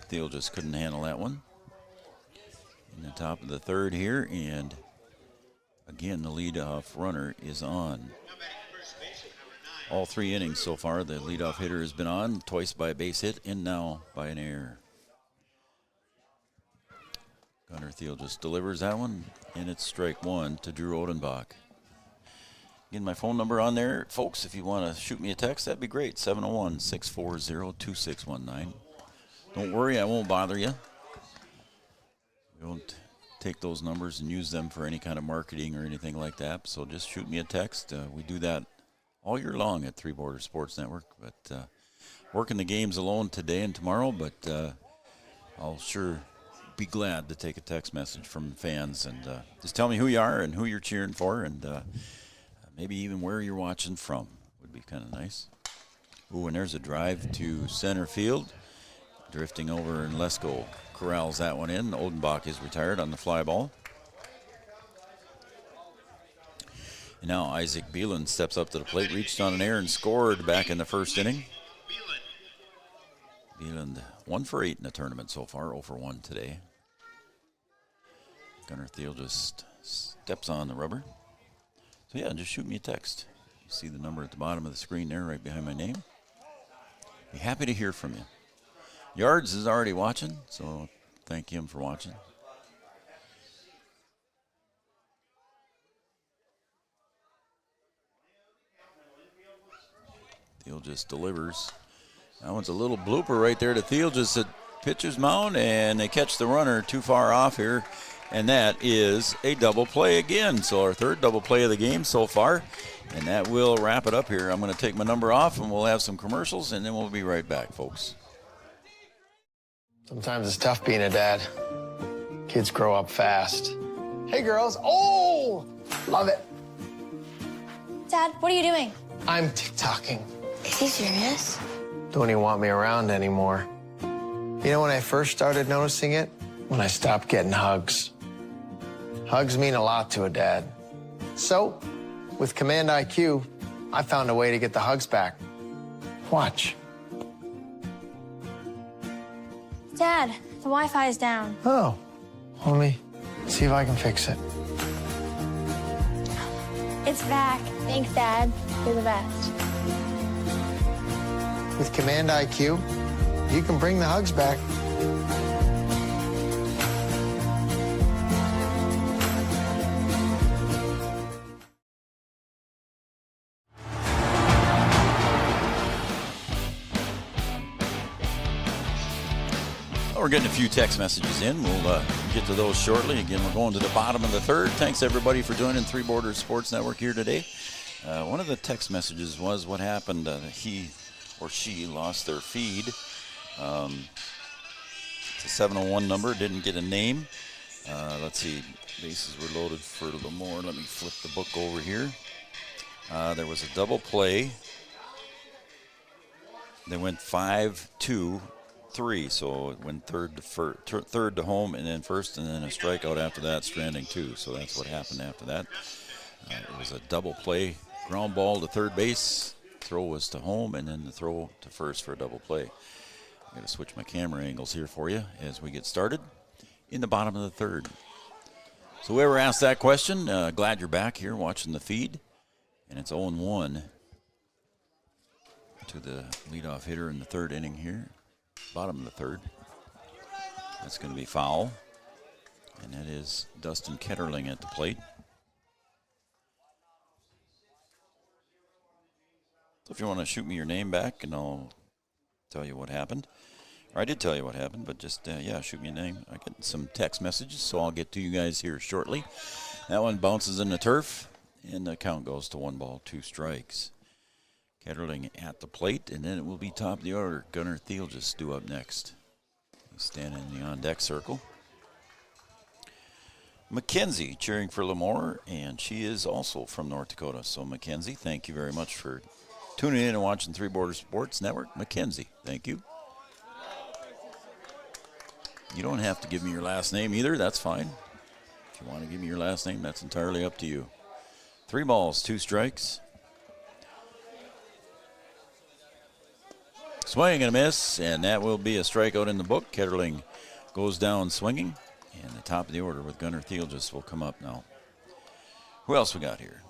Thiel just couldn't handle that one. In the top of the third here, and again, the leadoff runner is on. All 3 innings so far, the leadoff hitter has been on, twice by a base hit, and now by an error. Gunnar Thiel just delivers that one, and it's strike 1 to Drew Odenbach. Again, my phone number on there, folks, if you want to shoot me a text, that'd be great, 701-640-2619. Don't worry, I won't bother you. We won't take those numbers and use them for any kind of marketing or anything like that, so just shoot me a text. We do that all year long at Three Borders Sports Network, but working the games alone today and tomorrow, but I'll sure be glad to take a text message from fans, and just tell me who you are and who you're cheering for, and maybe even where you're watching from. Would be kind of nice. Ooh, and there's a drive to center field. Drifting over, and Lesko corrals that one in. Odenbach is retired on the fly ball. And now Isaac Bieland steps up to the plate, reached on an error, and scored back in the first inning. Bieland 1 for 8 in the tournament so far, 0 for 1 today. Gunnar Thiel just steps on the rubber. So yeah, just shoot me a text. You see the number at the bottom of the screen there, right behind my name. Be happy to hear from you. Yards is already watching, so thank him for watching. Thiel just delivers. That one's a little blooper right there to Thiel, just at pitcher's mound, and they catch the runner too far off here, and that is a double play again. So our third double play of the game so far, and that will wrap it up here. I'm going to take my number off, and we'll have some commercials, and then we'll be right back, folks. Sometimes it's tough being a dad. Kids grow up fast. Hey, girls. Oh, love it. Dad, what are you doing? I'm TikToking. Is he serious? Don't even want me around anymore. You know when I first started noticing it? When I stopped getting hugs. Hugs mean a lot to a dad. So, with Command IQ, I found a way to get the hugs back. Watch. Dad, the Wi-Fi is down. Oh, let me see if I can fix it. It's back. Thanks, Dad. You're the best. With Command IQ, you can bring the hugs back. We're getting a few text messages in. We'll get to those shortly. Again, we're going to the bottom of the third. Thanks, everybody, for joining Three Borders Sports Network here today. One of the text messages was what happened. He or she lost their feed. It's a 701 number. Didn't get a name. Let's see. Bases were loaded for LaMoure. Let me flip the book over here. There was a double play. They went 5-2. 3, so it went third to home, and then first, and then a strikeout after that, stranding 2. So that's what happened after that. It was a double play, ground ball to third base, throw was to home, and then the throw to first for a double play. I'm going to switch my camera angles here for you as we get started in the bottom of the third. So whoever asked that question, glad you're back here watching the feed, and it's 0-1 to the leadoff hitter in the third inning here. Bottom of the third. That's going to be foul. And that is Dustin Ketterling at the plate. So if you want to shoot me your name back, and I'll tell you what happened. Or I did tell you what happened, but just, shoot me a name. I get some text messages, so I'll get to you guys here shortly. That one bounces in the turf, and the count goes to 1 ball, 2 strikes. Ketterling at the plate, and then it will be top of the order. Gunnar Thiel just due up next. He's standing in the on-deck circle. Mackenzie cheering for LaMoure, and she is also from North Dakota. So, Mackenzie, thank you very much for tuning in and watching Three Borders Sports Network. Mackenzie, thank you. You don't have to give me your last name either. That's fine. If you want to give me your last name, that's entirely up to you. 3 balls, 2 strikes. Swing and a miss, and that will be a strikeout in the book. Ketterling goes down swinging, and the top of the order with Gunnar Thiel just will come up now. Who else we got here?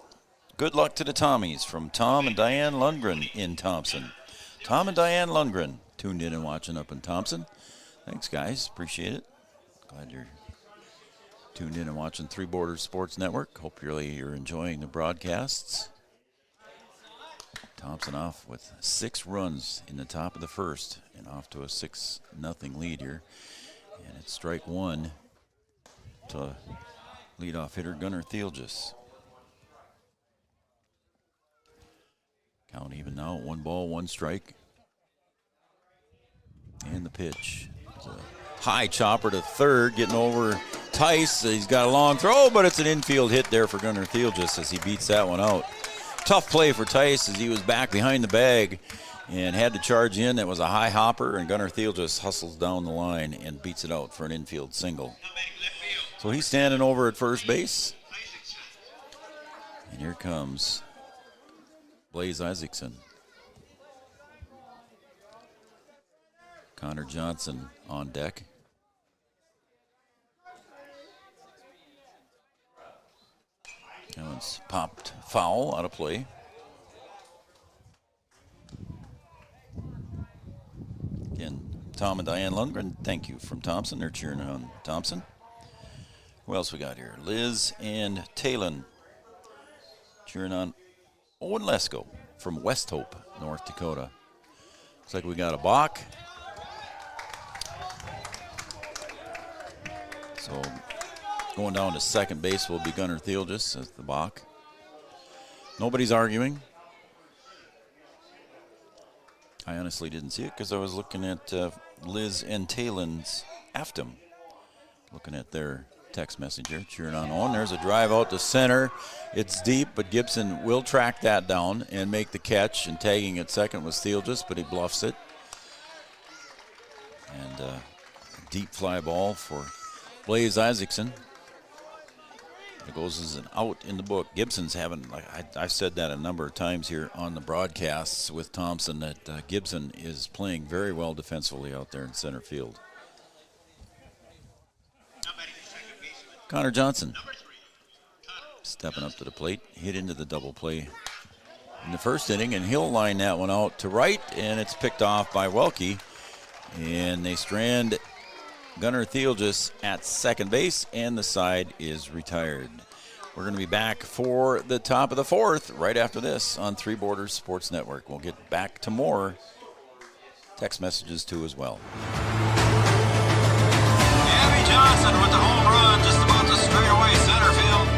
Good luck to the Tommies from Tom and Diane Lundgren in Thompson. Tom and Diane Lundgren tuned in and watching up in Thompson. Thanks, guys. Appreciate it. Glad you're tuned in and watching Three Borders Sports Network. Hope you're enjoying the broadcasts. Thompson off with 6 runs in the top of the first and off to a 6-0 lead here. And it's strike 1 to leadoff hitter Gunnar Thielges. Count even now, 1 ball, 1 strike. And the pitch. It's a high chopper to third, getting over Tice. He's got a long throw, but it's an infield hit there for Gunnar Thielges as he beats that one out. Tough play for Tice as he was back behind the bag and had to charge in. That was a high hopper, and Gunnar Thiel just hustles down the line and beats it out for an infield single. So he's standing over at first base. And here comes Blaze Isaacson. Connor Johnson on deck. That one's popped foul out of play. Again, Tom and Diane Lundgren, thank you from Thompson. They're cheering on Thompson. Who else we got here? Liz and Talon cheering on Owen Lesko from West Hope, North Dakota. Looks like we got a balk. So going down to second base will be Gunnar Thielges as the balk. Nobody's arguing. I honestly didn't see it because I was looking at Liz and Talon's aftem. Looking at their text message here, cheering on Owen. There's a drive out to center. It's deep, but Gibson will track that down and make the catch. And tagging at second was Thielges, but he bluffs it. And a deep fly ball for Blaze Isaacson. It goes as an out in the book. Gibson's having, like I've said that a number of times here on the broadcasts with Thompson, that Gibson is playing very well defensively out there in center field. Connor Johnson stepping up to the plate, hit into the double play in the first inning, and he'll line that one out to right, and it's picked off by Welke. And they strand Gunnar Thielges at second base, and the side is retired. We're going to be back for the top of the fourth right after this on Three Borders Sports Network. We'll get back to more text messages too as well. Abby Johnson with the home run, just about to straightaway center field.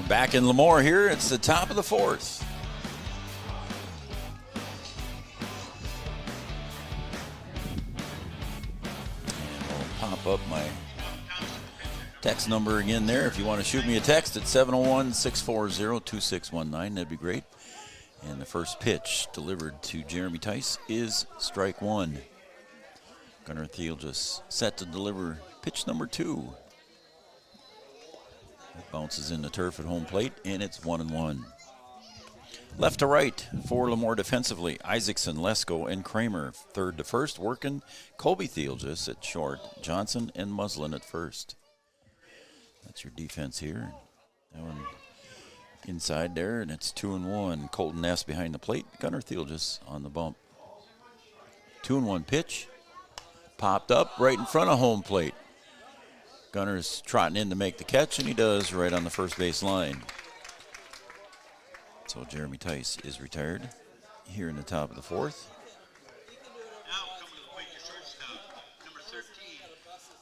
Back in LaMoure here, it's the top of the fourth. And I'll pop up my text number again there. If you want to shoot me a text at 701-640-2619, that'd be great. And the first pitch delivered to Jeremy Tice is strike one. Gunnar Thielges set to deliver pitch number 2. Bounces in the turf at home plate, and it's 1-1. Left to right for LaMoure defensively. Isaacson, Lesko, and Kramer. Third to first, working Colby Thielges at short. Johnson and Muslin at first. That's your defense here. That one inside there, and it's 2-1. Colton Ness behind the plate. Gunnar Thielges on the bump. 2-1 pitch. Popped up right in front of home plate. Gunner's trotting in to make the catch, and he does right on the first base line. So Jeremy Tice is retired here in the top of the fourth. Now coming to the plate, your shortstop, number 13.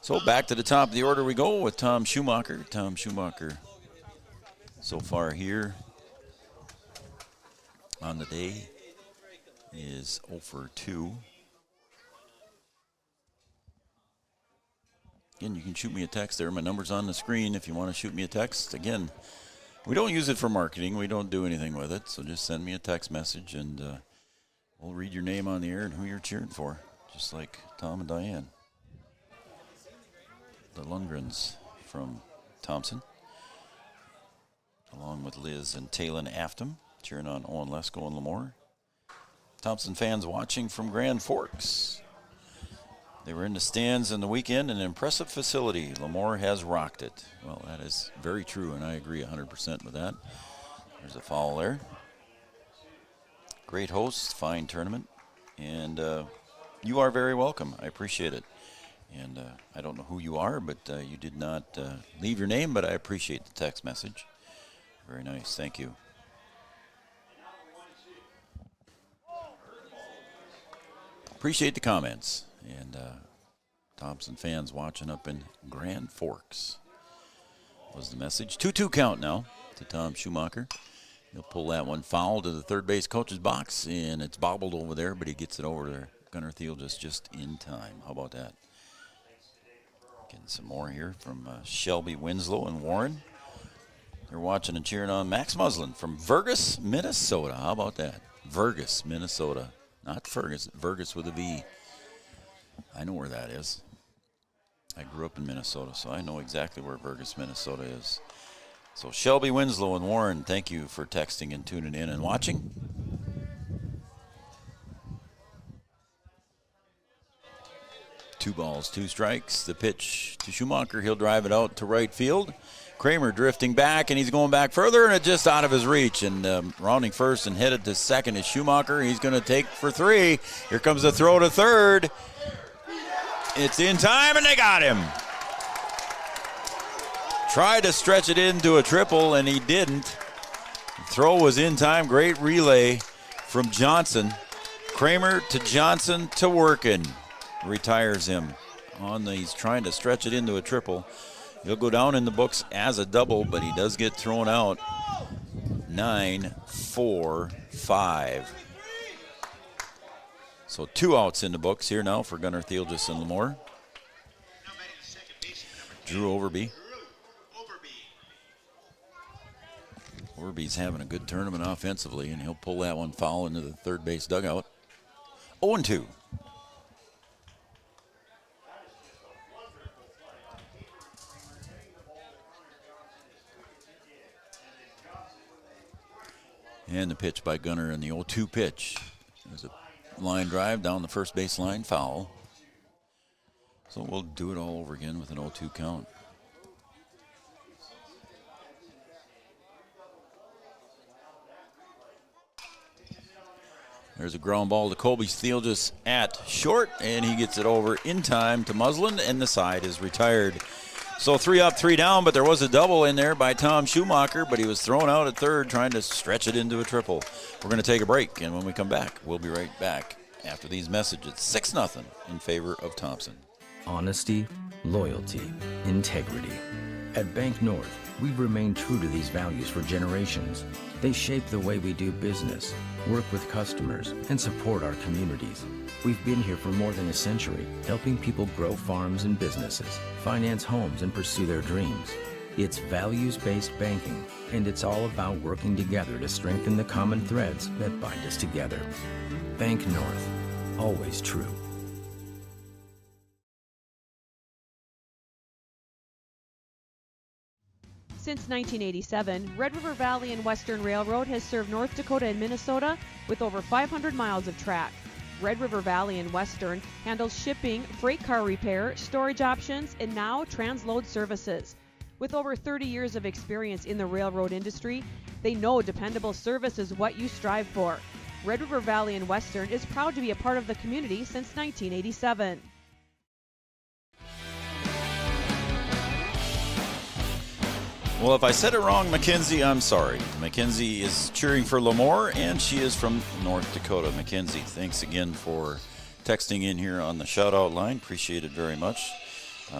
So back to the top of the order we go with Tom Schumacher. Tom Schumacher so far here on the day is 0 for 2. Again, you can shoot me a text there. My number's on the screen if you want to shoot me a text. Again, we don't use it for marketing. We don't do anything with it. So just send me a text message, and we'll read your name on the air and who you're cheering for, just like Tom and Diane. The Lundgrens from Thompson, along with Liz and Talon Afton, cheering on Owen Lesko and LaMoure. Thompson fans watching from Grand Forks. They were in the stands in the weekend, an impressive facility. LaMoure has rocked it. Well, that is very true, and I agree 100% with that. There's a foul there. Great hosts, fine tournament, and you are very welcome. I appreciate it. And I don't know who you are, but you did not leave your name, but I appreciate the text message. Very nice. Thank you. Appreciate the comments. And Thompson fans watching up in Grand Forks was the message. 2-2 count now to Tom Schumacher. He'll pull that one foul to the third base coach's box, and it's bobbled over there, but he gets it over there. Gunnar Thielges just in time. How about that? Getting some more here from Shelby Winslow and Warren. They're watching and cheering on Max Muslin from Vergas, Minnesota. How about that? Vergas, Minnesota. Not Fergus, Vergas with a V. I know where that is. I grew up in Minnesota, so I know exactly where Vergas, Minnesota is. So Shelby Winslow and Warren, thank you for texting and tuning in and watching. Two balls, two strikes. The pitch to Schumacher. He'll drive it out to right field. Kramer drifting back, and he's going back further, and it's just out of his reach. And rounding first and headed to second is Schumacher. He's going to take for 3. Here comes the throw to third. It's in time, and they got him. Tried to stretch it into a triple, and he didn't. The throw was in time. Great relay from Johnson. Kramer to Johnson to Workin. Retires him. He's trying to stretch it into a triple. He'll go down in the books as a double, but he does get thrown out. 9-4-5. So 2 outs in the books here now for Gunnar Thielges and LaMoure. Drew Overby. Overby's having a good tournament offensively, and he'll pull that one foul into the third base dugout. 0-2. And the pitch by Gunnar in the 0-2 pitch. There's a line drive down the first base line, foul. So we'll do it all over again with an 0-2 count. There's a ground ball to Colby Thielges at short, and he gets it over in time to Muslin, and the side is retired. So 3 up, 3 down, but there was a double in there by Tom Schumacher, but he was thrown out at third trying to stretch it into a triple. We're going to take a break, and when we come back, we'll be right back after these messages. 6-0 in favor of Thompson. Honesty, loyalty, integrity. At Bank North, we've remained true to these values for generations. They shape the way we do business, work with customers, and support our communities. We've been here for more than a century, helping people grow farms and businesses, finance homes, and pursue their dreams. It's values-based banking, and it's all about working together to strengthen the common threads that bind us together. Bank North, always true. Since 1987, Red River Valley and Western Railroad has served North Dakota and Minnesota with over 500 miles of track. Red River Valley and Western handles shipping, freight car repair, storage options, and now transload services. With over 30 years of experience in the railroad industry, they know dependable service is what you strive for. Red River Valley and Western is proud to be a part of the community since 1987. Well, if I said it wrong, Mackenzie, I'm sorry. Mackenzie is cheering for LaMoure, and she is from North Dakota. Mackenzie, thanks again for texting in here on the shout-out line. Appreciate it very much.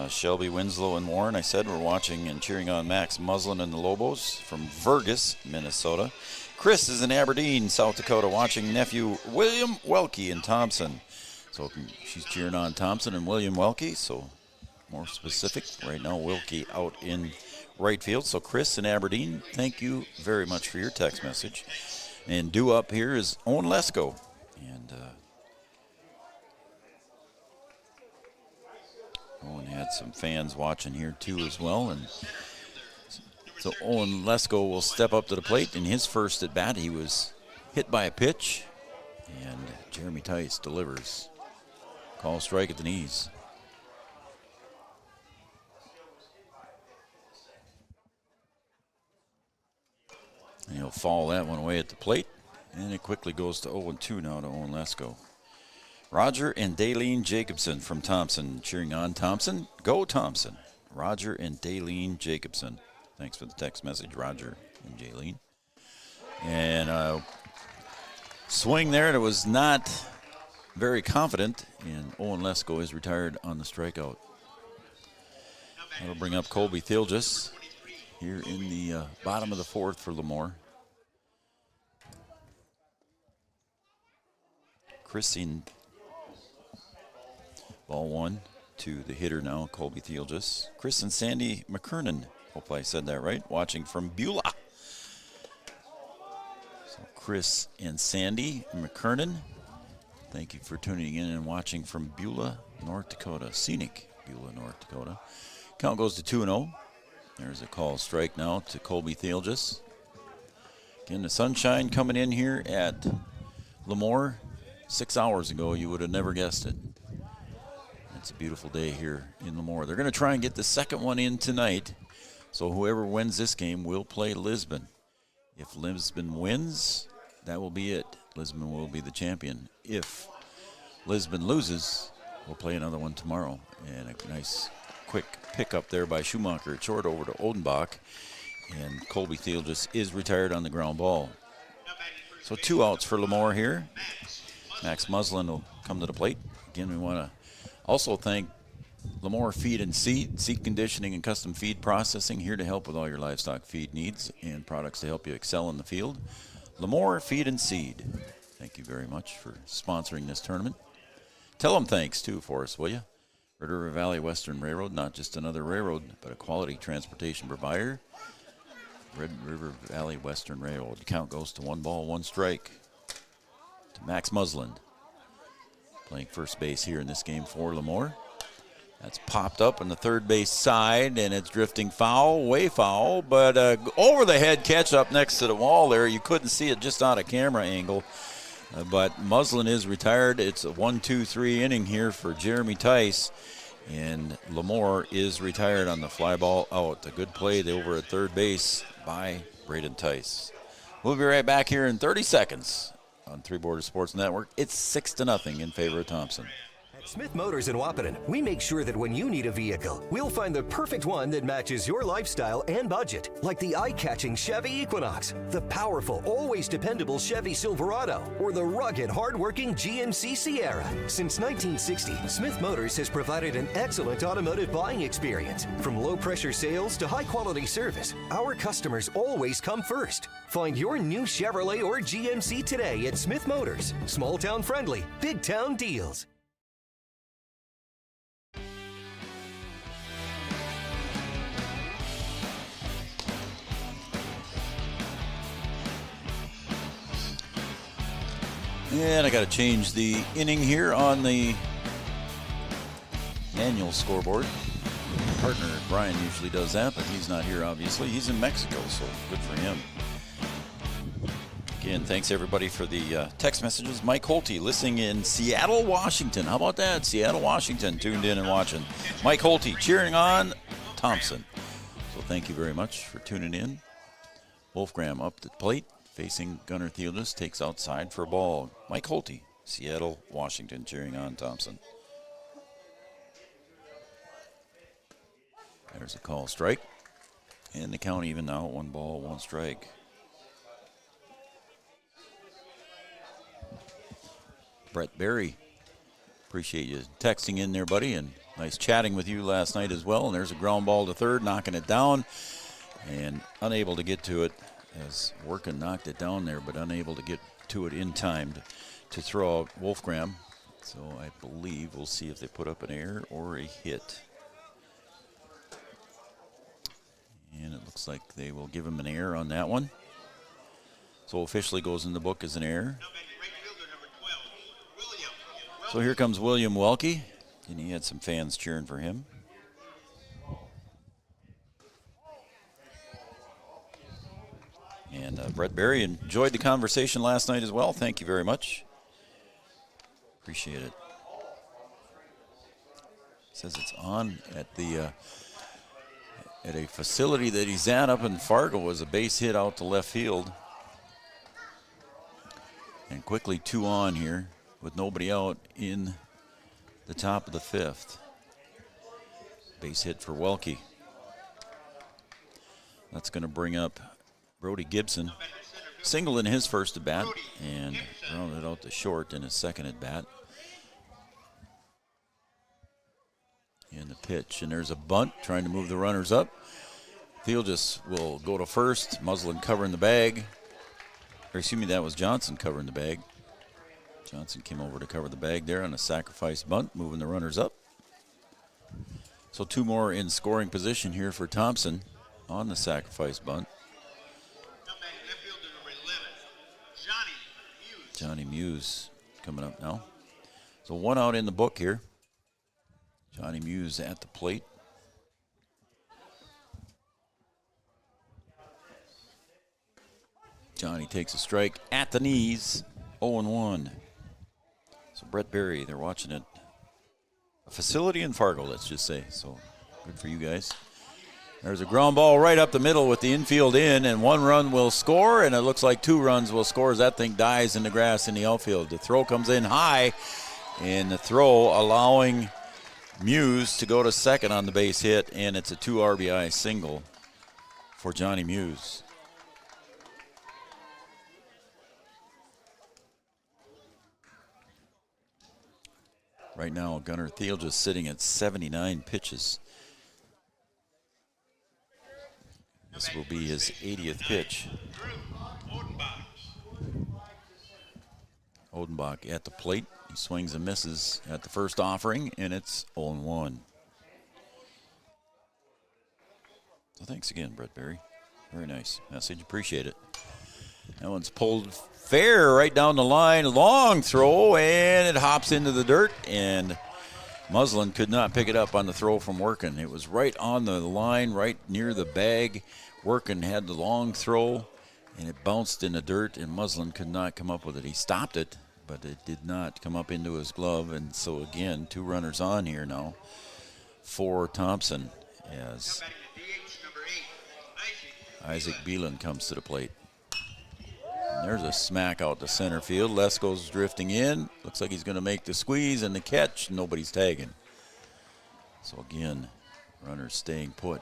Shelby Winslow and Warren, I said, we're watching and cheering on Max Muslin and the Lobos from Vergas, Minnesota. Chris is in Aberdeen, South Dakota, watching nephew William Welke in Thompson. So she's cheering on Thompson and William Welke, so more specific. Right now, Wilke out in right field. So Chris in Aberdeen, thank you very much for your text message. And due up here is Owen Lesko. And Owen had some fans watching here too as well. And so Owen Lesko will step up to the plate. In his first at bat, he was hit by a pitch. And Jeremy Tice delivers. Call strike at the knees. And he'll foul that one away at the plate. And it quickly goes to 0-2 now to Owen Lesko. Roger and Daleen Jacobson from Thompson cheering on Thompson. Go Thompson. Roger and Daleen Jacobson. Thanks for the text message, Roger and Daleen. And swing there. It was not very confident. And Owen Lesko is retired on the strikeout. That'll bring up Colby Thielges here in the bottom of the fourth for LaMoure. Chris in ball one to the hitter now, Colby Thielges. Chris and Sandy McKernan, hope I said that right, watching from Beulah. So Chris and Sandy McKernan, thank you for tuning in and watching from Beulah, North Dakota. Scenic Beulah, North Dakota. Count goes to 2-0. There's a call strike now to Colby Thielges. Again, the sunshine coming in here at LaMoure 6 hours ago. You would have never guessed it. It's a beautiful day here in LaMoure. They're going to try and get the second one in tonight. So whoever wins this game will play Lisbon. If Lisbon wins, that will be it. Lisbon will be the champion. If Lisbon loses, we'll play another one tomorrow. And a nice quick pick up there by Schumacher. Short over to Odenbach. And Colby Thielges is retired on the ground ball. So 2 outs for LaMoure here. Max Muslin will come to the plate. Again, we want to also thank LaMoure Feed and Seed, seed conditioning and custom feed processing, here to help with all your livestock feed needs and products to help you excel in the field. LaMoure Feed and Seed. Thank you very much for sponsoring this tournament. Tell them thanks, too, for us, will you? Red River Valley Western Railroad, not just another railroad, but a quality transportation provider. Red River Valley Western Railroad. The count goes to 1 ball, 1 strike. To Max Musland, playing first base here in this game for LaMoure. That's popped up on the third base side, and it's drifting foul, way foul, but over the head catch up next to the wall there. You couldn't see it just on a camera angle, but Musland is retired. It's a 1-2-3 inning here for Jeremy Tice, and LaMoure is retired on the fly ball out. A good play over at third base by Braden Tice. We'll be right back here in 30 seconds on Three Borders Sports Network. It's 6-0 in favor of Thompson. At Smith Motors in Wapaton, we make sure that when you need a vehicle, we'll find the perfect one that matches your lifestyle and budget. Like the eye-catching Chevy Equinox, the powerful, always dependable Chevy Silverado, or the rugged, hard-working GMC Sierra. Since 1960, Smith Motors has provided an excellent automotive buying experience. From low-pressure sales to high-quality service, our customers always come first. Find your new Chevrolet or GMC today at Smith Motors. Small-town friendly, big-town deals. And I got to change the inning here on the manual scoreboard. My partner Brian usually does that, but he's not here, obviously. He's in Mexico, so good for him. Again, thanks everybody for the text messages. Mike Holte listening in Seattle, Washington. How about that? Seattle, Washington, tuned in and watching. Mike Holte cheering on Thompson. So thank you very much for tuning in. Wolfgram up the plate. Facing Gunnar Theodos, takes outside for a ball. Mike Holte, Seattle, Washington, cheering on Thompson. There's a call strike. And the count even now, 1 ball, 1 strike. Brett Berry, appreciate you texting in there, buddy, and nice chatting with you last night as well. And there's a ground ball to third, knocking it down, and unable to get to it. As Workin knocked it down there, but unable to get to it in time to throw out Wolfgram. So I believe we'll see if they put up an error or a hit. And it looks like they will give him an error on that one. So officially goes in the book as an error. So here comes William Welke, and he had some fans cheering for him. And Brett Berry enjoyed the conversation last night as well. Thank you very much. Appreciate it. Says it's on at the at a facility that he's at up in Fargo. Was a base hit out to left field. And quickly 2 on here with nobody out in the top of the 5th. Base hit for Welke. That's going to bring up Brody Gibson. Singled in his first at bat and rounded out to short in his second at bat. And the pitch, and there's a bunt trying to move the runners up. Theodos will go to first. Musland covering the bag. Or excuse me, that was Johnson covering the bag. Johnson came over to cover the bag there on a sacrifice bunt, moving the runners up. So 2 more in scoring position here for Thompson on the sacrifice bunt. Johnny Muse coming up now. So 1 out in the book here. Johnny Muse at the plate. Johnny takes a strike at the knees. 0-1. So Brett Berry, they're watching it. A facility in Fargo, let's just say. So good for you guys. There's a ground ball right up the middle with the infield in, and 1 run will score, and it looks like 2 runs will score as that thing dies in the grass in the outfield. The throw comes in high, and the throw allowing Muse to go to second on the base hit, and it's a 2 RBI single for Johnny Muse. Right now, Gunnar Thiel just sitting at 79 pitches. This will be his 80th pitch. Odenbach at the plate. He swings and misses at the first offering, and it's 0-1. So thanks again, Brett Berry. Very nice message. Appreciate it. That one's pulled fair right down the line. Long throw, and it hops into the dirt, and Muslin could not pick it up on the throw from Workin. It was right on the line, right near the bag. Workin had the long throw, and it bounced in the dirt, and Muslin could not come up with it. He stopped it, but it did not come up into his glove, and so again, 2 runners on here now for Thompson as Isaac Beelan comes to the plate. And there's a smack out to center field. Lesko's drifting in. Looks like he's going to make the squeeze and the catch. Nobody's tagging. So again, runners staying put.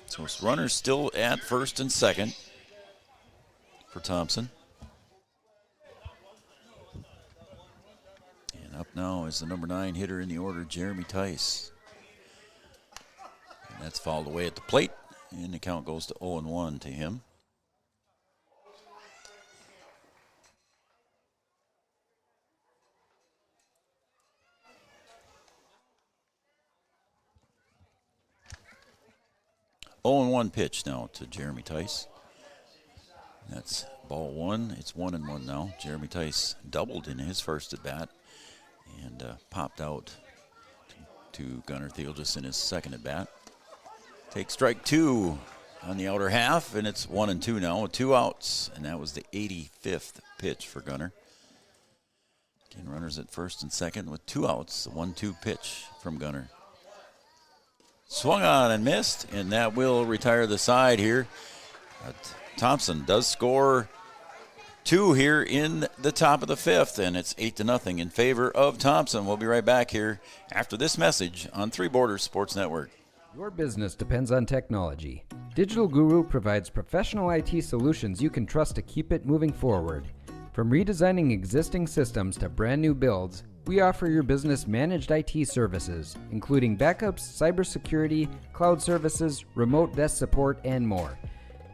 So it's runners still at first and second for Thompson. And up now is the number 9 hitter in the order, Jeremy Tice. And that's fouled away at the plate, and the count goes to 0-1 to him. Oh, and 1 pitch now to Jeremy Tice. That's ball 1. It's 1-1 now. Jeremy Tice doubled in his first at bat and popped out to Gunnar Thiel just in his second at bat. Take strike 2 on the outer half, and it's 1-2 now with 2 outs, and that was the 85th pitch for Gunnar. Again, runners at first and second with 2 outs. The 1-2 pitch from Gunnar. Swung on and missed, and that will retire the side here. But Thompson does score 2 here in the top of the 5th, and it's 8-0 in favor of Thompson. We'll be right back here after this message on Three Borders Sports Network. Your business depends on technology. Digital Guru provides professional IT solutions you can trust to keep it moving forward. From redesigning existing systems to brand new builds, we offer your business managed IT services, including backups, cybersecurity, cloud services, remote desk support, and more.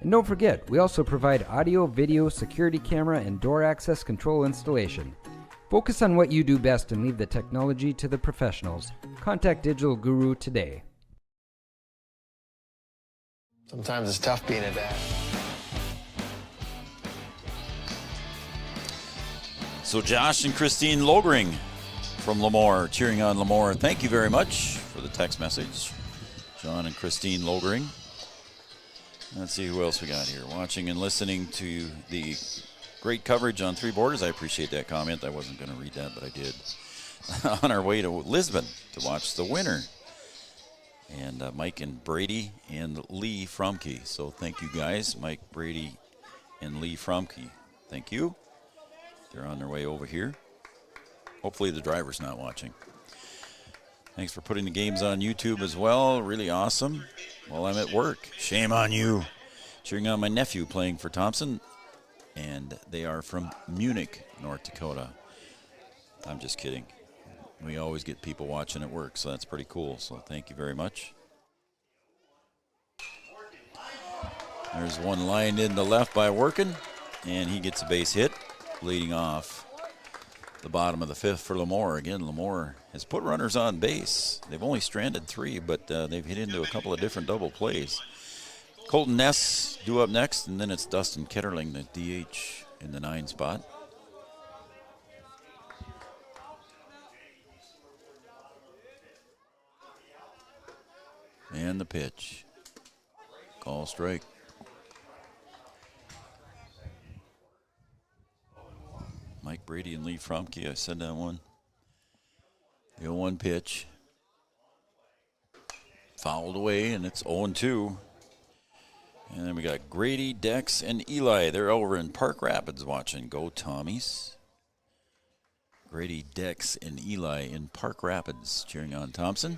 And don't forget, we also provide audio, video, security camera, and door access control installation. Focus on what you do best and leave the technology to the professionals. Contact Digital Guru today. Sometimes it's tough being a dad. So Josh and Christine Logring from LaMoure, cheering on LaMoure. Thank you very much for the text message. John and Christine Logring. Let's see who else we got here. Watching and listening to the great coverage on Three Borders. I appreciate that comment. I wasn't going to read that, but I did. On our way to Lisbon to watch the winner. And Mike and Brady and Lee Fromke. So thank you guys, Mike, Brady, and Lee Fromke. Thank you. They're on their way over here. Hopefully the driver's not watching. Thanks for putting the games on YouTube as well. Really awesome. While I'm at work. Shame on you. Cheering on my nephew playing for Thompson. And they are from Munich, North Dakota. I'm just kidding. We always get people watching at work, so that's pretty cool. So thank you very much. There's one lined in the left by Workin, and he gets a base hit, leading off the bottom of the 5th for LaMoure. Again, LaMoure has put runners on base. They've only stranded 3, but they've hit into a couple of different double plays. Colton Ness due up next, and then it's Dustin Ketterling, the DH in the 9 spot. And the pitch. Call strike. Mike Brady and Lee Fromke, I said that one. The 0-1 pitch. Fouled away, and it's 0-2. And then we got Grady, Dex, and Eli. They're over in Park Rapids watching. Go Tommies. Grady, Dex, and Eli in Park Rapids cheering on Thompson.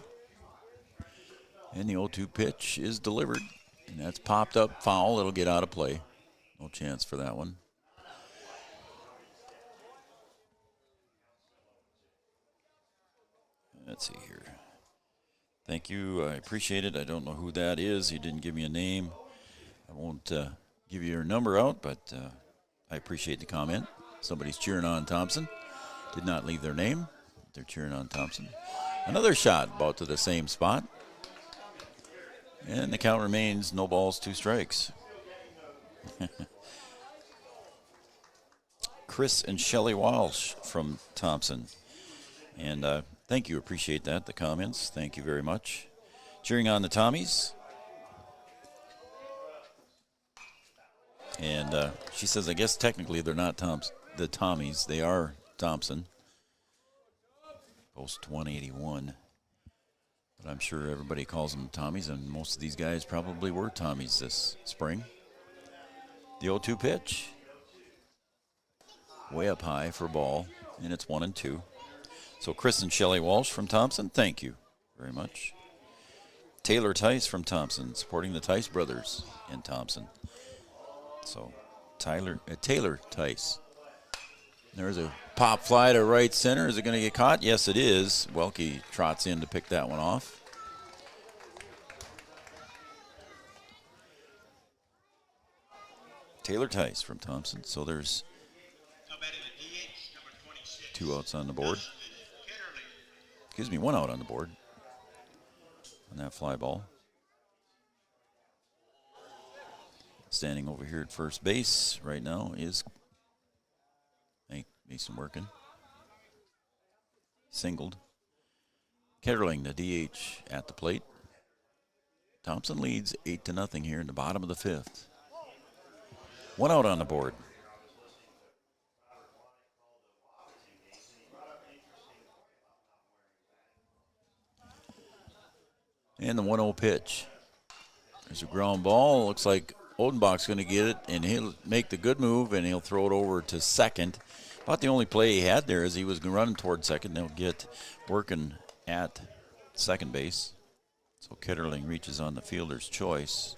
And the 0-2 pitch is delivered. And that's popped up foul. It'll get out of play. No chance for that one. Let's see here. Thank you. I appreciate it. I don't know who that is. He didn't give me a name. I won't give you your number out, but I appreciate the comment. Somebody's cheering on Thompson. Did not leave their name. They're cheering on Thompson. Another shot about to the same spot. And the count remains no balls, 2 strikes. Chris and Shelley Walsh from Thompson. And thank you. Appreciate that, the comments. Thank you very much. Cheering on the Tommies. And she says, I guess technically they're not the Tommies. They are Thompson. Post 181. But I'm sure everybody calls them Tommies, and most of these guys probably were Tommies this spring. The 0-2 pitch. Way up high for a ball, and it's 1-2. So Chris and Shelley Walsh from Thompson, thank you very much. Taylor Tice from Thompson, supporting the Tice brothers in Thompson. So Taylor Tice. There's a pop fly to right center. Is it going to get caught? Yes, it is. Welke trots in to pick that one off. Taylor Tice from Thompson. So there's 2 outs on the board. Excuse me, 1 out on the board on that fly ball. Standing over here at first base right now is Mason working. Singled. Ketterling, the DH, at the plate. Thompson leads 8-0 here in the bottom of the 5th. 1 out on the board. And the 1-0 pitch. There's a ground ball. Looks like Odenbach's going to get it, and he'll make the good move, and he'll throw it over to second. About the only play he had there is he was running toward second. They'll get working at second base. So Ketterling reaches on the fielder's choice.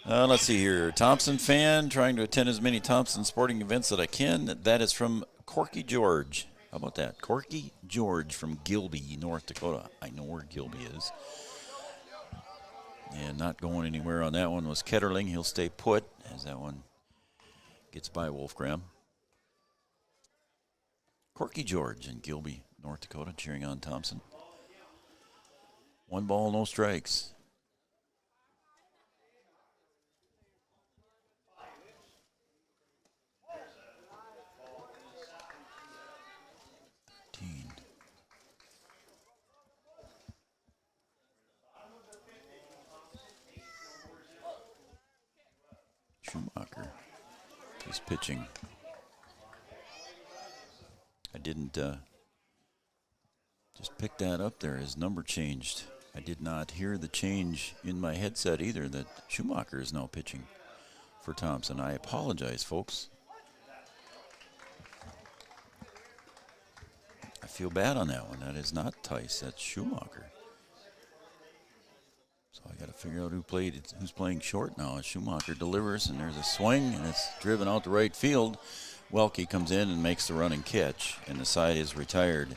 Let's see here. Thompson fan, trying to attend as many Thompson sporting events that I can. That is from Corky George. How about that? Corky George from Gilby, North Dakota. I know where Gilby is. And not going anywhere on that one was Ketterling. He'll stay put as that one gets by Wolfgram. Corky George in Gilby, North Dakota, cheering on Thompson. 1 ball, no strikes. Schumacher is pitching. I didn't just pick that up there. His number changed. I did not hear the change in my headset either that Schumacher is now pitching for Thompson. I apologize, folks. I feel bad on that one. That is not Tice. That's Schumacher. So I got to figure out who's playing short now. Schumacher delivers, and there's a swing, and it's driven out to right field. Welke comes in and makes the running catch, and the side is retired.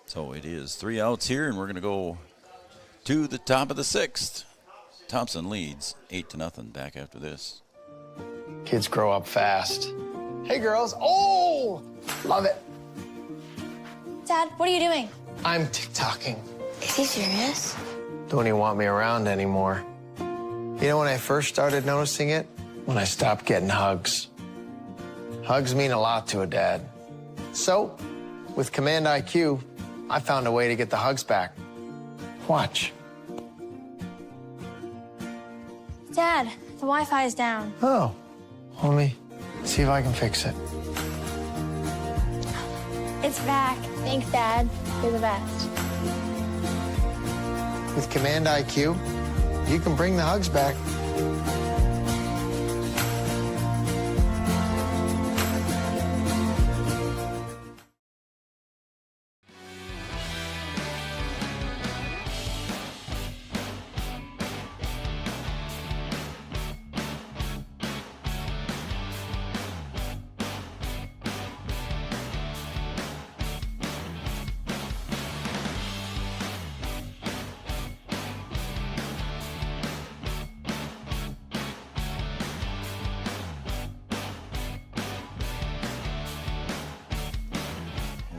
So it is 3 outs here, and we're going to go to the top of the 6th. Thompson leads 8-0 back after this. Kids grow up fast. Hey, girls. Oh, love it. Dad, what are you doing? I'm TikToking. Is he serious? Don't even want me around anymore. You know when I first started noticing it? When I stopped getting hugs. Hugs mean a lot to a dad. So, with Command IQ, I found a way to get the hugs back. Watch. Dad, the Wi-Fi is down. Oh, let me see if I can fix it. It's back. Thanks, Dad. You're the best. With Command IQ, you can bring the hugs back.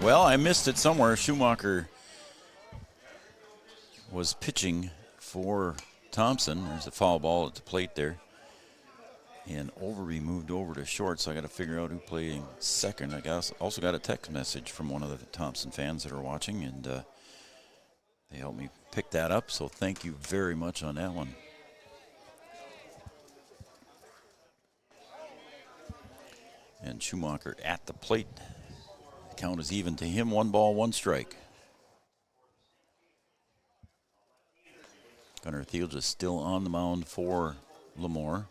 Well, I missed it somewhere. Schumacher was pitching for Thompson. There's a foul ball at the plate there. And Overby moved over to short, so I got to figure out who played second. I also got a text message from one of the Thompson fans that are watching, and they helped me pick that up, so thank you very much on that one. And Schumacher at the plate. The count is even to him, 1 ball, 1 strike. Gunnar Thielge is still on the mound for LaMoure.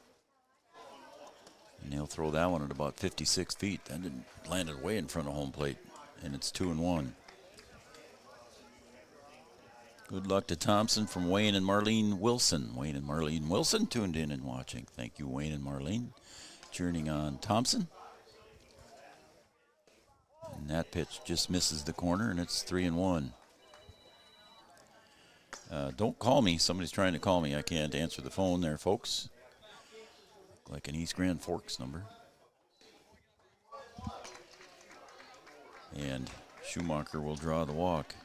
And he'll throw that one at about 56 feet. That didn't landed way in front of home plate, and it's 2-1. Good luck to Thompson from Wayne and Marlene Wilson. Wayne and Marlene Wilson tuned in and watching. Thank you, Wayne and Marlene. Journeying on Thompson. And that pitch just misses the corner, and it's 3-1. Don't call me. Somebody's trying to call me. I can't answer the phone there, folks. Like an East Grand Forks number. And Schumacher will draw the walk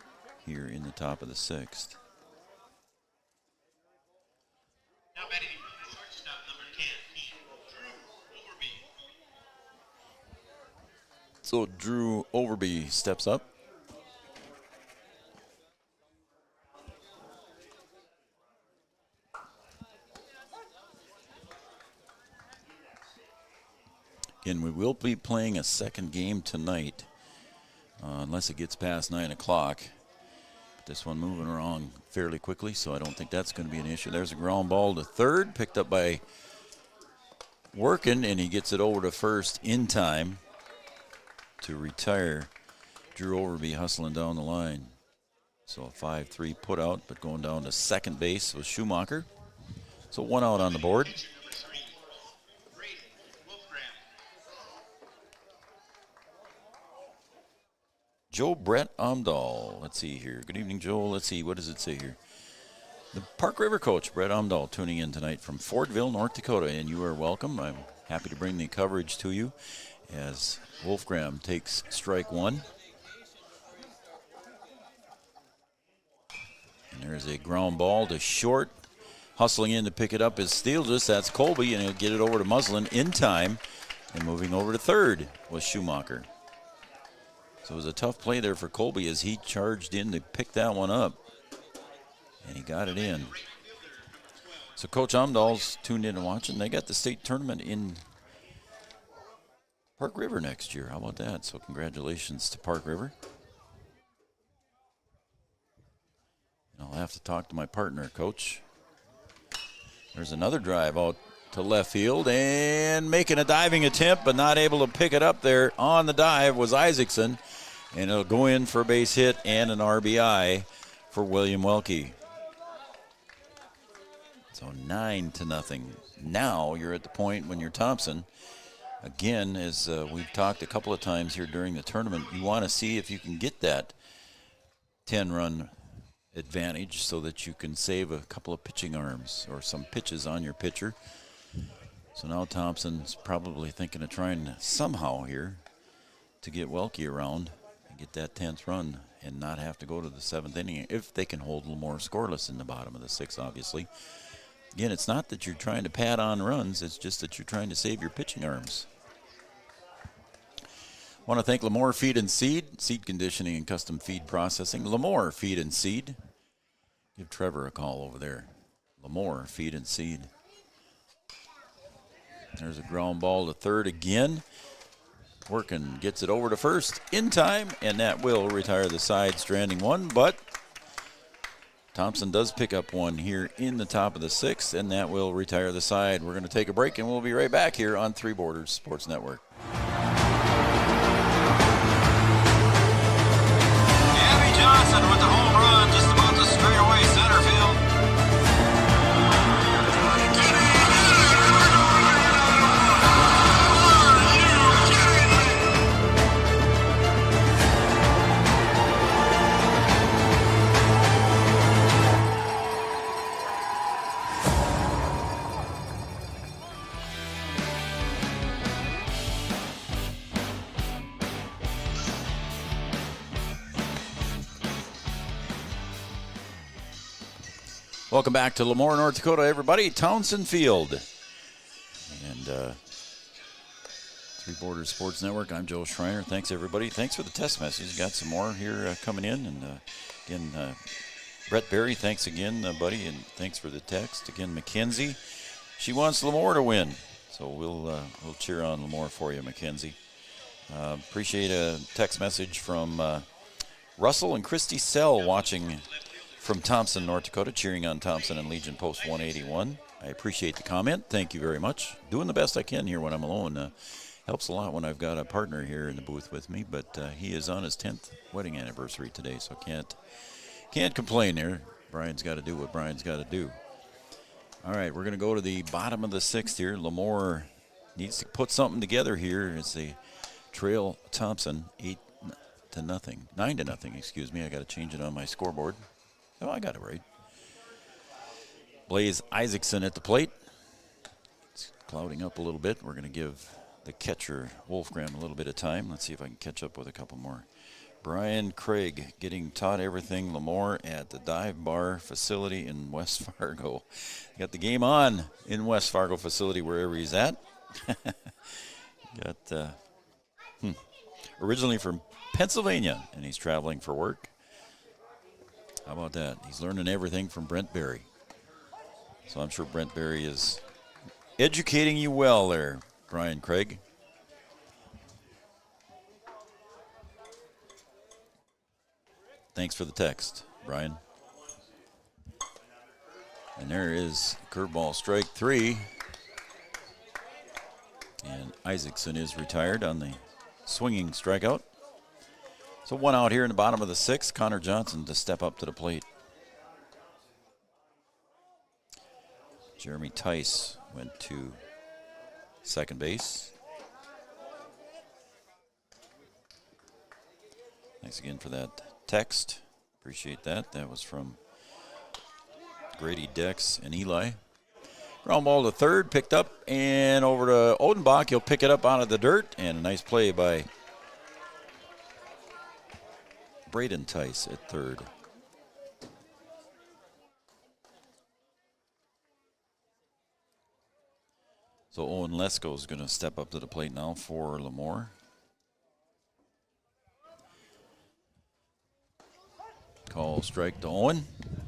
here in the top of the 6th. Now batting shortstop number 10, Drew Overby. So Drew Overby steps up. And we will be playing a second game tonight, unless it gets past 9 o'clock. This one moving along fairly quickly, so I don't think that's going to be an issue. There's a ground ball to third, picked up by Workin, and he gets it over to first in time to retire. Drew Overby hustling down the line. So a 5-3 put out, but going down to second base was Schumacher. So 1 out on the board. Joe Brett Omdahl. Let's see here. Good evening, Joel. Let's see. What does it say here? The Park River coach, Brett Omdahl, tuning in tonight from Fordville, North Dakota, and you are welcome. I'm happy to bring the coverage to you as Wolfgram takes strike 1. And there's a ground ball to short. Hustling in to pick it up is Steelges. That's Colby, and he'll get it over to Muslin in time. And moving over to third was Schumacher. So it was a tough play there for Colby as he charged in to pick that one up. And he got it in. So Coach Omdahl's tuned in and watching. They got the state tournament in Park River next year. How about that? So congratulations to Park River. And I'll have to talk to my partner, Coach. There's another drive out to left field and making a diving attempt, but not able to pick it up there on the dive was Isaacson. And it'll go in for a base hit and an RBI for William Welke. So 9-0. Now you're at the point when you're Thompson. Again, as we've talked a couple of times here during the tournament, you want to see if you can get that 10-run advantage so that you can save a couple of pitching arms or some pitches on your pitcher. So now Thompson's probably thinking of trying somehow here to get Welke around and get that 10th run and not have to go to the 7th inning if they can hold LaMoure scoreless in the bottom of the 6th, obviously. Again, it's not that you're trying to pad on runs, it's just that you're trying to save your pitching arms. I want to thank LaMoure Feed and Seed, seed conditioning and custom feed processing. LaMoure Feed and Seed. Give Trevor a call over there. LaMoure Feed and Seed. There's a ground ball to third again. Workin gets it over to first in time, and that will retire the side, stranding one. But Thompson does pick up one here in the top of the 6th, and that will retire the side. We're going to take a break, and we'll be right back here on Three Borders Sports Network. Abby Johnson with the home run, just about to straight away center field. Welcome back to LaMoure, North Dakota, everybody. Townsend Field. And Three Borders Sports Network, I'm Joe Schreiner. Thanks, everybody. Thanks for the text message. Got some more here coming in. And again, Brett Berry, thanks again, buddy. And thanks for the text. Again, Mackenzie, she wants LaMoure to win. So we'll cheer on LaMoure for you, Mackenzie. Appreciate a text message from Russell and Christy Sell watching from Thompson, North Dakota, cheering on Thompson and Legion Post 181. I appreciate the comment. Thank you very much. Doing the best I can here when I'm alone. Helps a lot when I've got a partner here in the booth with me, but he is on his 10th wedding anniversary today, so can't complain there. Brian's got to do what Brian's got to do. All right, we're going to go to the bottom of the 6th here. LaMoure needs to put something together here as they trail Thompson 9-0, excuse me. I got to change it on my scoreboard. Oh, I got it right. Blaze Isaacson at the plate. It's clouding up a little bit. We're going to give the catcher, Wolfgram, a little bit of time. Let's see if I can catch up with a couple more. Brian Craig getting taught everything LaMoure at the Dive Bar facility in West Fargo. Got the game on in West Fargo facility wherever he's at. Got originally from Pennsylvania, and he's traveling for work. How about that? He's learning everything from Brent Berry. So I'm sure Brent Berry is educating you well there, Brian Craig. Thanks for the text, Brian. And there is curveball strike 3. And Isaacson is retired on the swinging strikeout. So 1 out here in the bottom of the 6th. Connor Johnson to step up to the plate. Jeremy Tice went to second base. Thanks again for that text. Appreciate that. That was from Grady Dex and Eli. Ground ball to third, picked up and over to Odenbach. He'll pick it up out of the dirt, and a nice play by Braden Tice at third. So Owen Lesko is going to step up to the plate now for LaMoure. Call strike to Owen.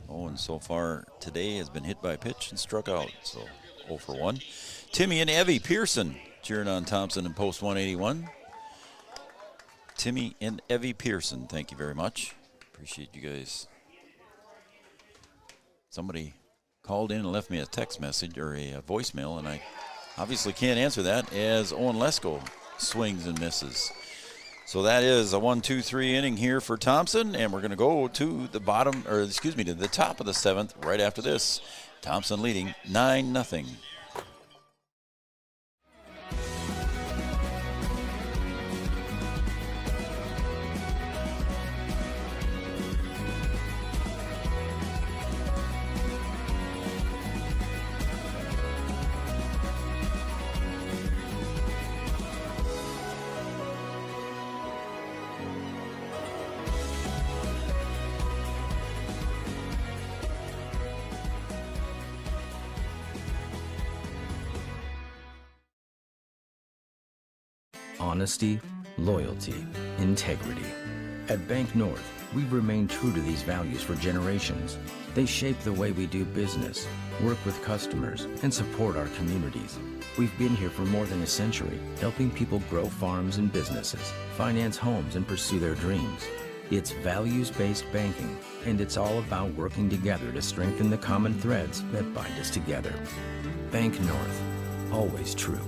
Owen so far today has been hit by a pitch and struck out, so 0 for 1. Timmy and Evie Pearson cheering on Thompson in post 181. Timmy and Evie Pearson, thank you very much. Appreciate you guys. Somebody called in and left me a text message or a voicemail, and I obviously can't answer that as Owen Lesko swings and misses. So that is a 1-2-3 inning here for Thompson, and we're going to go to the to the top of the 7th right after this. Thompson leading 9-0. Honesty, loyalty, integrity. At Bank North, we've remained true to these values for generations. They shape the way we do business, work with customers, and support our communities. We've been here for more than a century, helping people grow farms and businesses, finance homes, and pursue their dreams. It's values-based banking, and it's all about working together to strengthen the common threads that bind us together. Bank North, always true.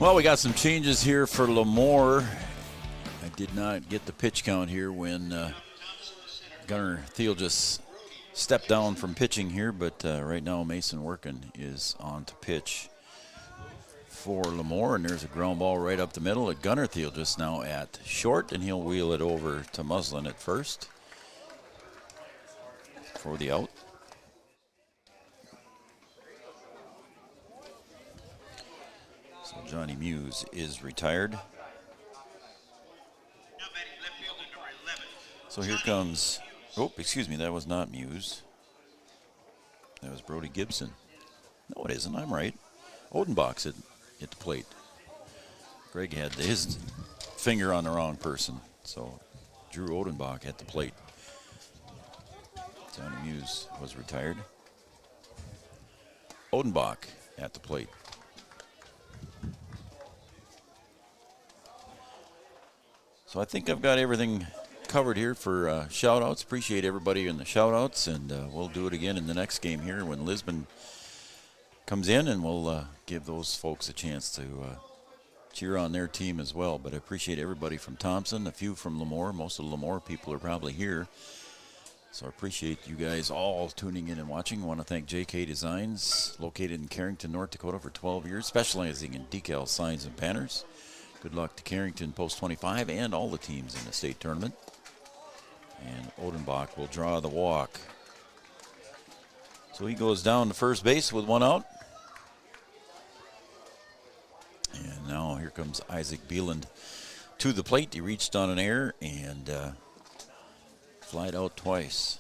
Well, we got some changes here for LaMoure. I did not get the pitch count here when Gunnar Thiel just stepped down from pitching here, but right now Mason Workin is on to pitch for LaMoure, and there's a ground ball right up the middle at Gunnar Thiel just now at short, and he'll wheel it over to Muslin at first for the out. So Johnny Muse is retired. So here comes, oh, excuse me, that was not Muse. That was Brody Gibson. No, it isn't, I'm right. Odenbach's at the plate. Greg had his finger on the wrong person, so Drew Odenbach at the plate. Johnny Muse was retired. Odenbach at the plate. So I think I've got everything covered here for shout-outs. Appreciate everybody in the shout-outs, and we'll do it again in the next game here when Lisbon comes in, and we'll give those folks a chance to cheer on their team as well. But I appreciate everybody from Thompson, a few from LaMoure. Most of the LaMoure people are probably here. So I appreciate you guys all tuning in and watching. I want to thank JK Designs, located in Carrington, North Dakota for 12 years, specializing in decal signs and banners. Good luck to Carrington Post 25 and all the teams in the state tournament. And Odenbach will draw the walk. So he goes down to first base with one out. And now here comes Isaac Beeland to the plate. He reached on an error and flied out twice.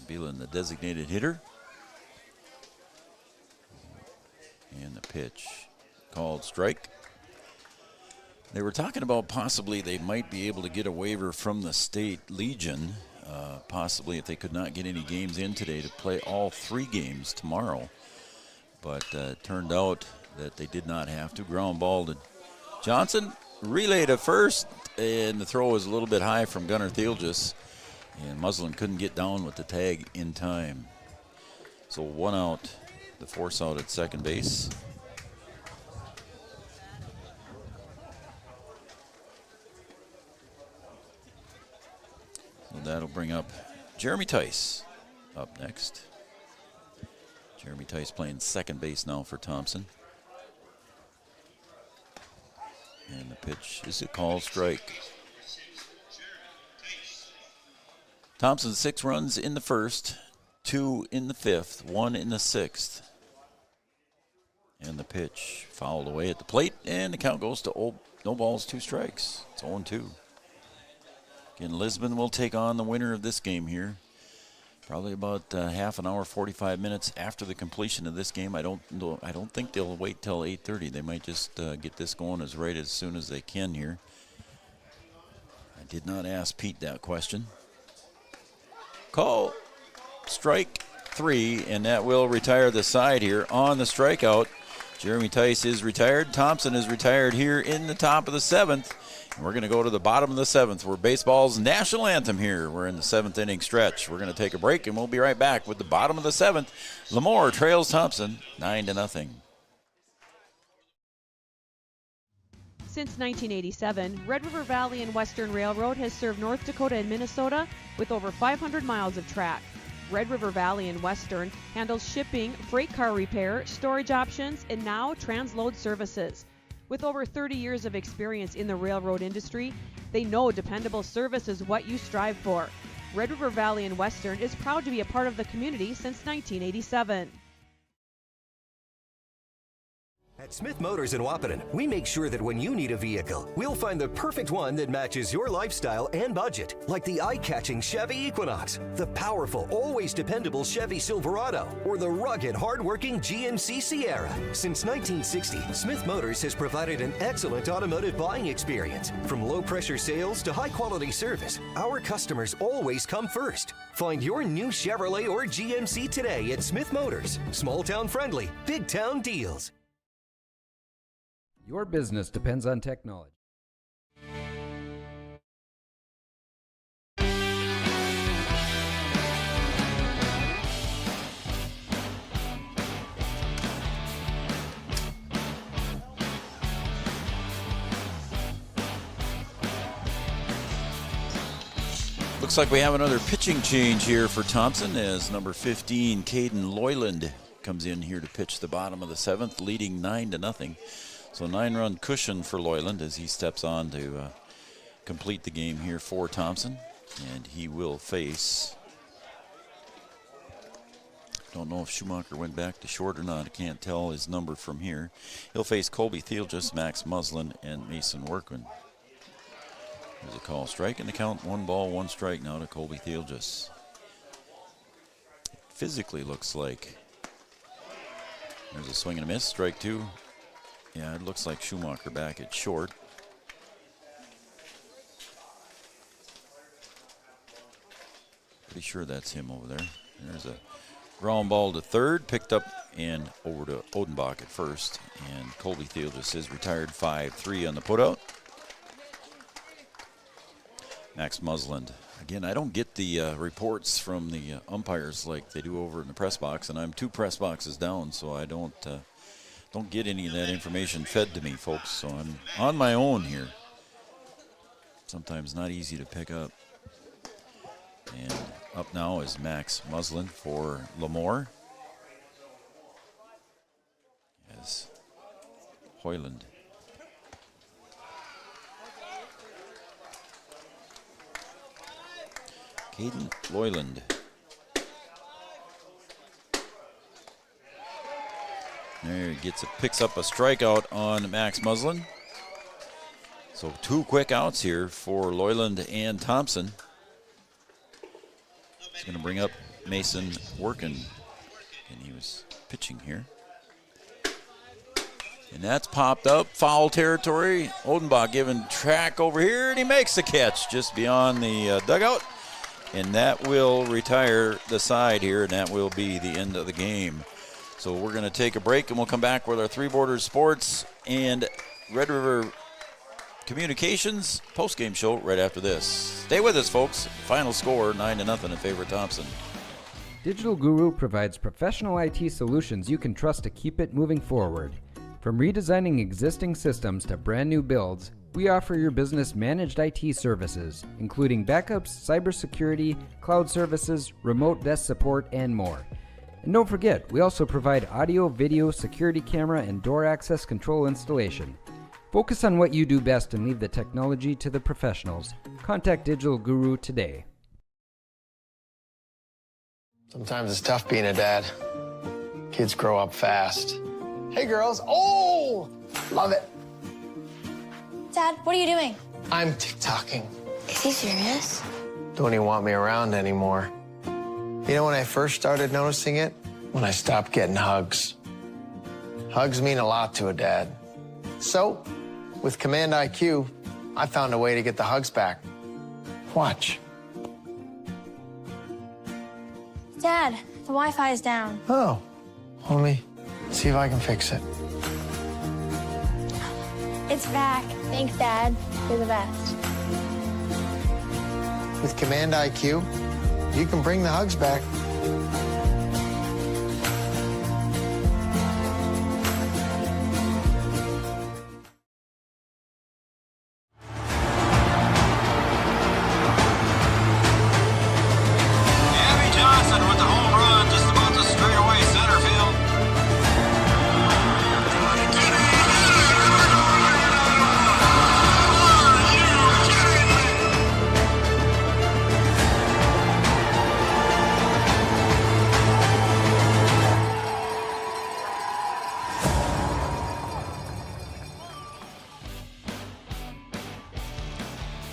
Beeland, the designated hitter. And the pitch called strike. They were talking about possibly they might be able to get a waiver from the state legion, possibly if they could not get any games in today, to play all 3 games tomorrow. But it turned out that they did not have to. Ground ball to Johnson, relay to first, and the throw was a little bit high from Gunnar Thielges, and Muslin couldn't get down with the tag in time. So 1 out, the force out at second base. So that'll bring up Jeremy Tice up next. Jeremy Tice playing second base now for Thompson. And the pitch is a called strike. Thompson 6 runs in the first, 2 in the 5th, 1 in the 6th. And the pitch fouled away at the plate, and the count goes to no balls, 2 strikes. It's 0-2. Again, Lisbon will take on the winner of this game here. Probably about half an hour, 45 minutes after the completion of this game. I don't think they'll wait till 8:30. They might just get this going as soon as they can here. I did not ask Pete that question. Call strike 3, and that will retire the side here on the strikeout. Jeremy Tice is retired. Thompson is retired here in the top of the 7th. And we're going to go to the bottom of the 7th. We're baseball's national anthem here. We're in the 7th inning stretch. We're going to take a break, and we'll be right back with the bottom of the 7th. LaMoure trails Thompson 9-0. Since 1987, Red River Valley and Western Railroad has served North Dakota and Minnesota with over 500 miles of track. Red River Valley and Western handles shipping, freight car repair, storage options, and now transload services. With over 30 years of experience in the railroad industry, they know dependable service is what you strive for. Red River Valley and Western is proud to be a part of the community since 1987. At Smith Motors in Wahpeton, we make sure that when you need a vehicle, we'll find the perfect one that matches your lifestyle and budget. Like the eye-catching Chevy Equinox, the powerful, always dependable Chevy Silverado, or the rugged, hard-working GMC Sierra. Since 1960, Smith Motors has provided an excellent automotive buying experience. From low-pressure sales to high-quality service, our customers always come first. Find your new Chevrolet or GMC today at Smith Motors. Small-town friendly, big-town deals. Your business depends on technology. Looks like we have another pitching change here for Thompson as number 15, Caden Loyland, comes in here to pitch the bottom of the 7th, leading 9-0. So 9-run cushion for Loyland as he steps on to complete the game here for Thompson. And he will face, don't know if Schumacher went back to short or not. I can't tell his number from here. He'll face Colby Thielges, Max Muslin, and Mason Workman. There's a call. Strike in the count. 1 ball, 1 strike now to Colby Thielges. Physically looks like there's a swing and a miss. Strike 2. Yeah, it looks like Schumacher back at short. Pretty sure that's him over there. There's a ground ball to third, picked up and over to Odenbach at first. And Colby Thielges is retired 5-3 on the putout. Max Muslin. Again, I don't get the reports from the umpires like they do over in the press box, and I'm 2 press boxes down, so I don't get any of that information fed to me, folks. So I'm on my own here. Sometimes not easy to pick up. And up now is Max Muslin for LaMoure. As Hoyland. Caden Loyland. There he picks up a strikeout on Max Muslin. So 2 quick outs here for Loyland and Thompson. He's going to bring up Mason Workin, and he was pitching here. And that's popped up, foul territory. Odenbach giving track over here, and he makes the catch just beyond the dugout. And that will retire the side here, and that will be the end of the game. So we're going to take a break, and we'll come back with our Three Borders Sports and Red River Communications postgame show right after this. Stay with us, folks. Final score, 9-0 in favor of Thompson. Digital Guru provides professional IT solutions you can trust to keep it moving forward. From redesigning existing systems to brand new builds, we offer your business managed IT services, including backups, cybersecurity, cloud services, remote desk support, and more. And don't forget, we also provide audio, video, security camera, and door access control installation. Focus on what you do best and leave the technology to the professionals. Contact Digital Guru today. Sometimes it's tough being a dad. Kids grow up fast. Hey, girls. Oh, love it. Dad, what are you doing? I'm TikToking. Is he serious? Don't even want me around anymore. You know when I first started noticing it? When I stopped getting hugs. Hugs mean a lot to a dad. So, with Command IQ, I found a way to get the hugs back. Watch. Dad, the Wi-Fi is down. Oh, let me see if I can fix it. It's back. Thanks, Dad. You're the best. With Command IQ, you can bring the hugs back. Johnson with the home run just about to straightaway center field.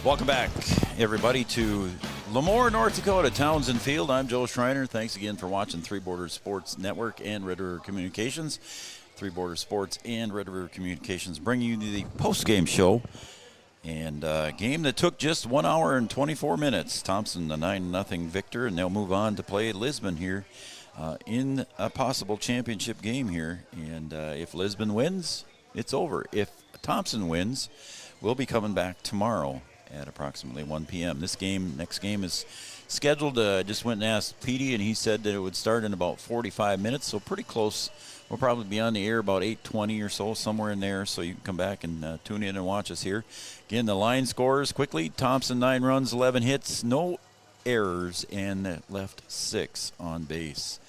Welcome back, everybody, to LaMoure, North Dakota, Townsend Field. I'm Joe Schreiner. Thanks again for watching Three Borders Sports Network and Red River Communications. Three Borders Sports and Red River Communications bring you the post-game show. And a game that took just 1 hour and 24 minutes. Thompson, the 9-0 victor, and they'll move on to play Lisbon here in a possible championship game here. And if Lisbon wins, it's over. If Thompson wins, we'll be coming back tomorrow at approximately 1 p.m. Next game is scheduled. I just went and asked Petey, and he said that it would start in about 45 minutes, so pretty close. We'll probably be on the air about 8:20 or so, somewhere in there, so you can come back and tune in and watch us here. Again, the line scores quickly. Thompson, 9 runs, 11 hits, no errors and left 6 on base.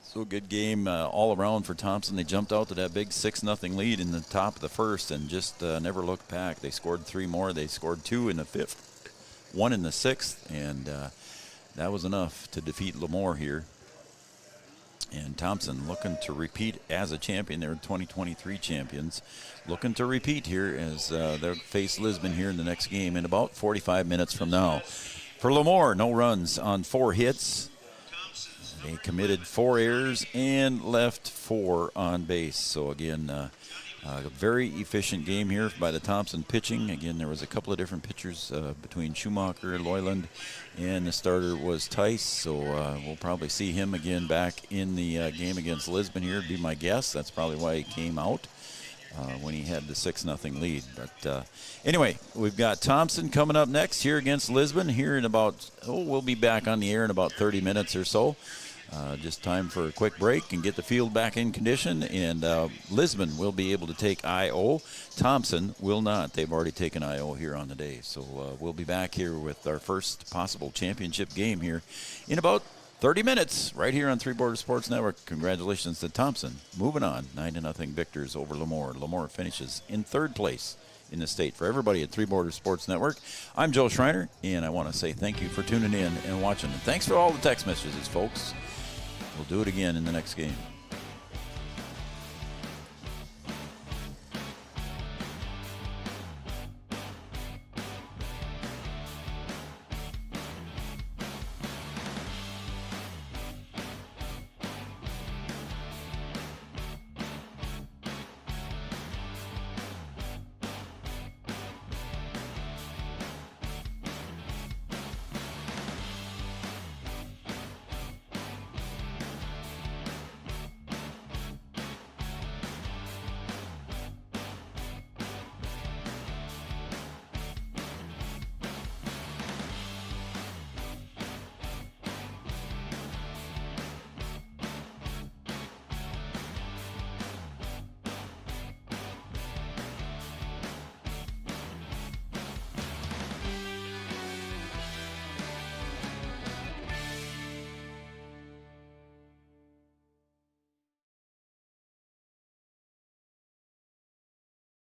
So a good game all around for Thompson. They jumped out to that big 6-0 lead in the top of the first and just never looked back. They scored 3 more. They scored 2 in the 5th, 1 in the 6th, and that was enough to defeat LaMoure here. And Thompson looking to repeat as a champion. They're 2023 champions. Looking to repeat here as they'll face Lisbon here in the next game in about 45 minutes from now. For LaMoure, no runs on 4 hits. They committed 4 errors and left 4 on base. So again, a very efficient game here by the Thompson pitching. Again, there was a couple of different pitchers between Schumacher, Loyland, and the starter was Tice. So we'll probably see him again back in the game against Lisbon here, would be my guess. That's probably why he came out when he had the 6-0 lead. But anyway, we've got Thompson coming up next here against Lisbon here in about, we'll be back on the air in about 30 minutes or so. Just time for a quick break and get the field back in condition. And Lisbon will be able to take I.O. Thompson will not. They've already taken I.O. here on the day. So we'll be back here with our first possible championship game here in about 30 minutes right here on Three Borders Sports Network. Congratulations to Thompson. Moving on, 9-0 victors over LaMoure. LaMoure finishes in 3rd place in the state. For everybody at Three Borders Sports Network, I'm Joe Schreiner, and I want to say thank you for tuning in and watching. And thanks for all the text messages, folks. We'll do it again in the next game.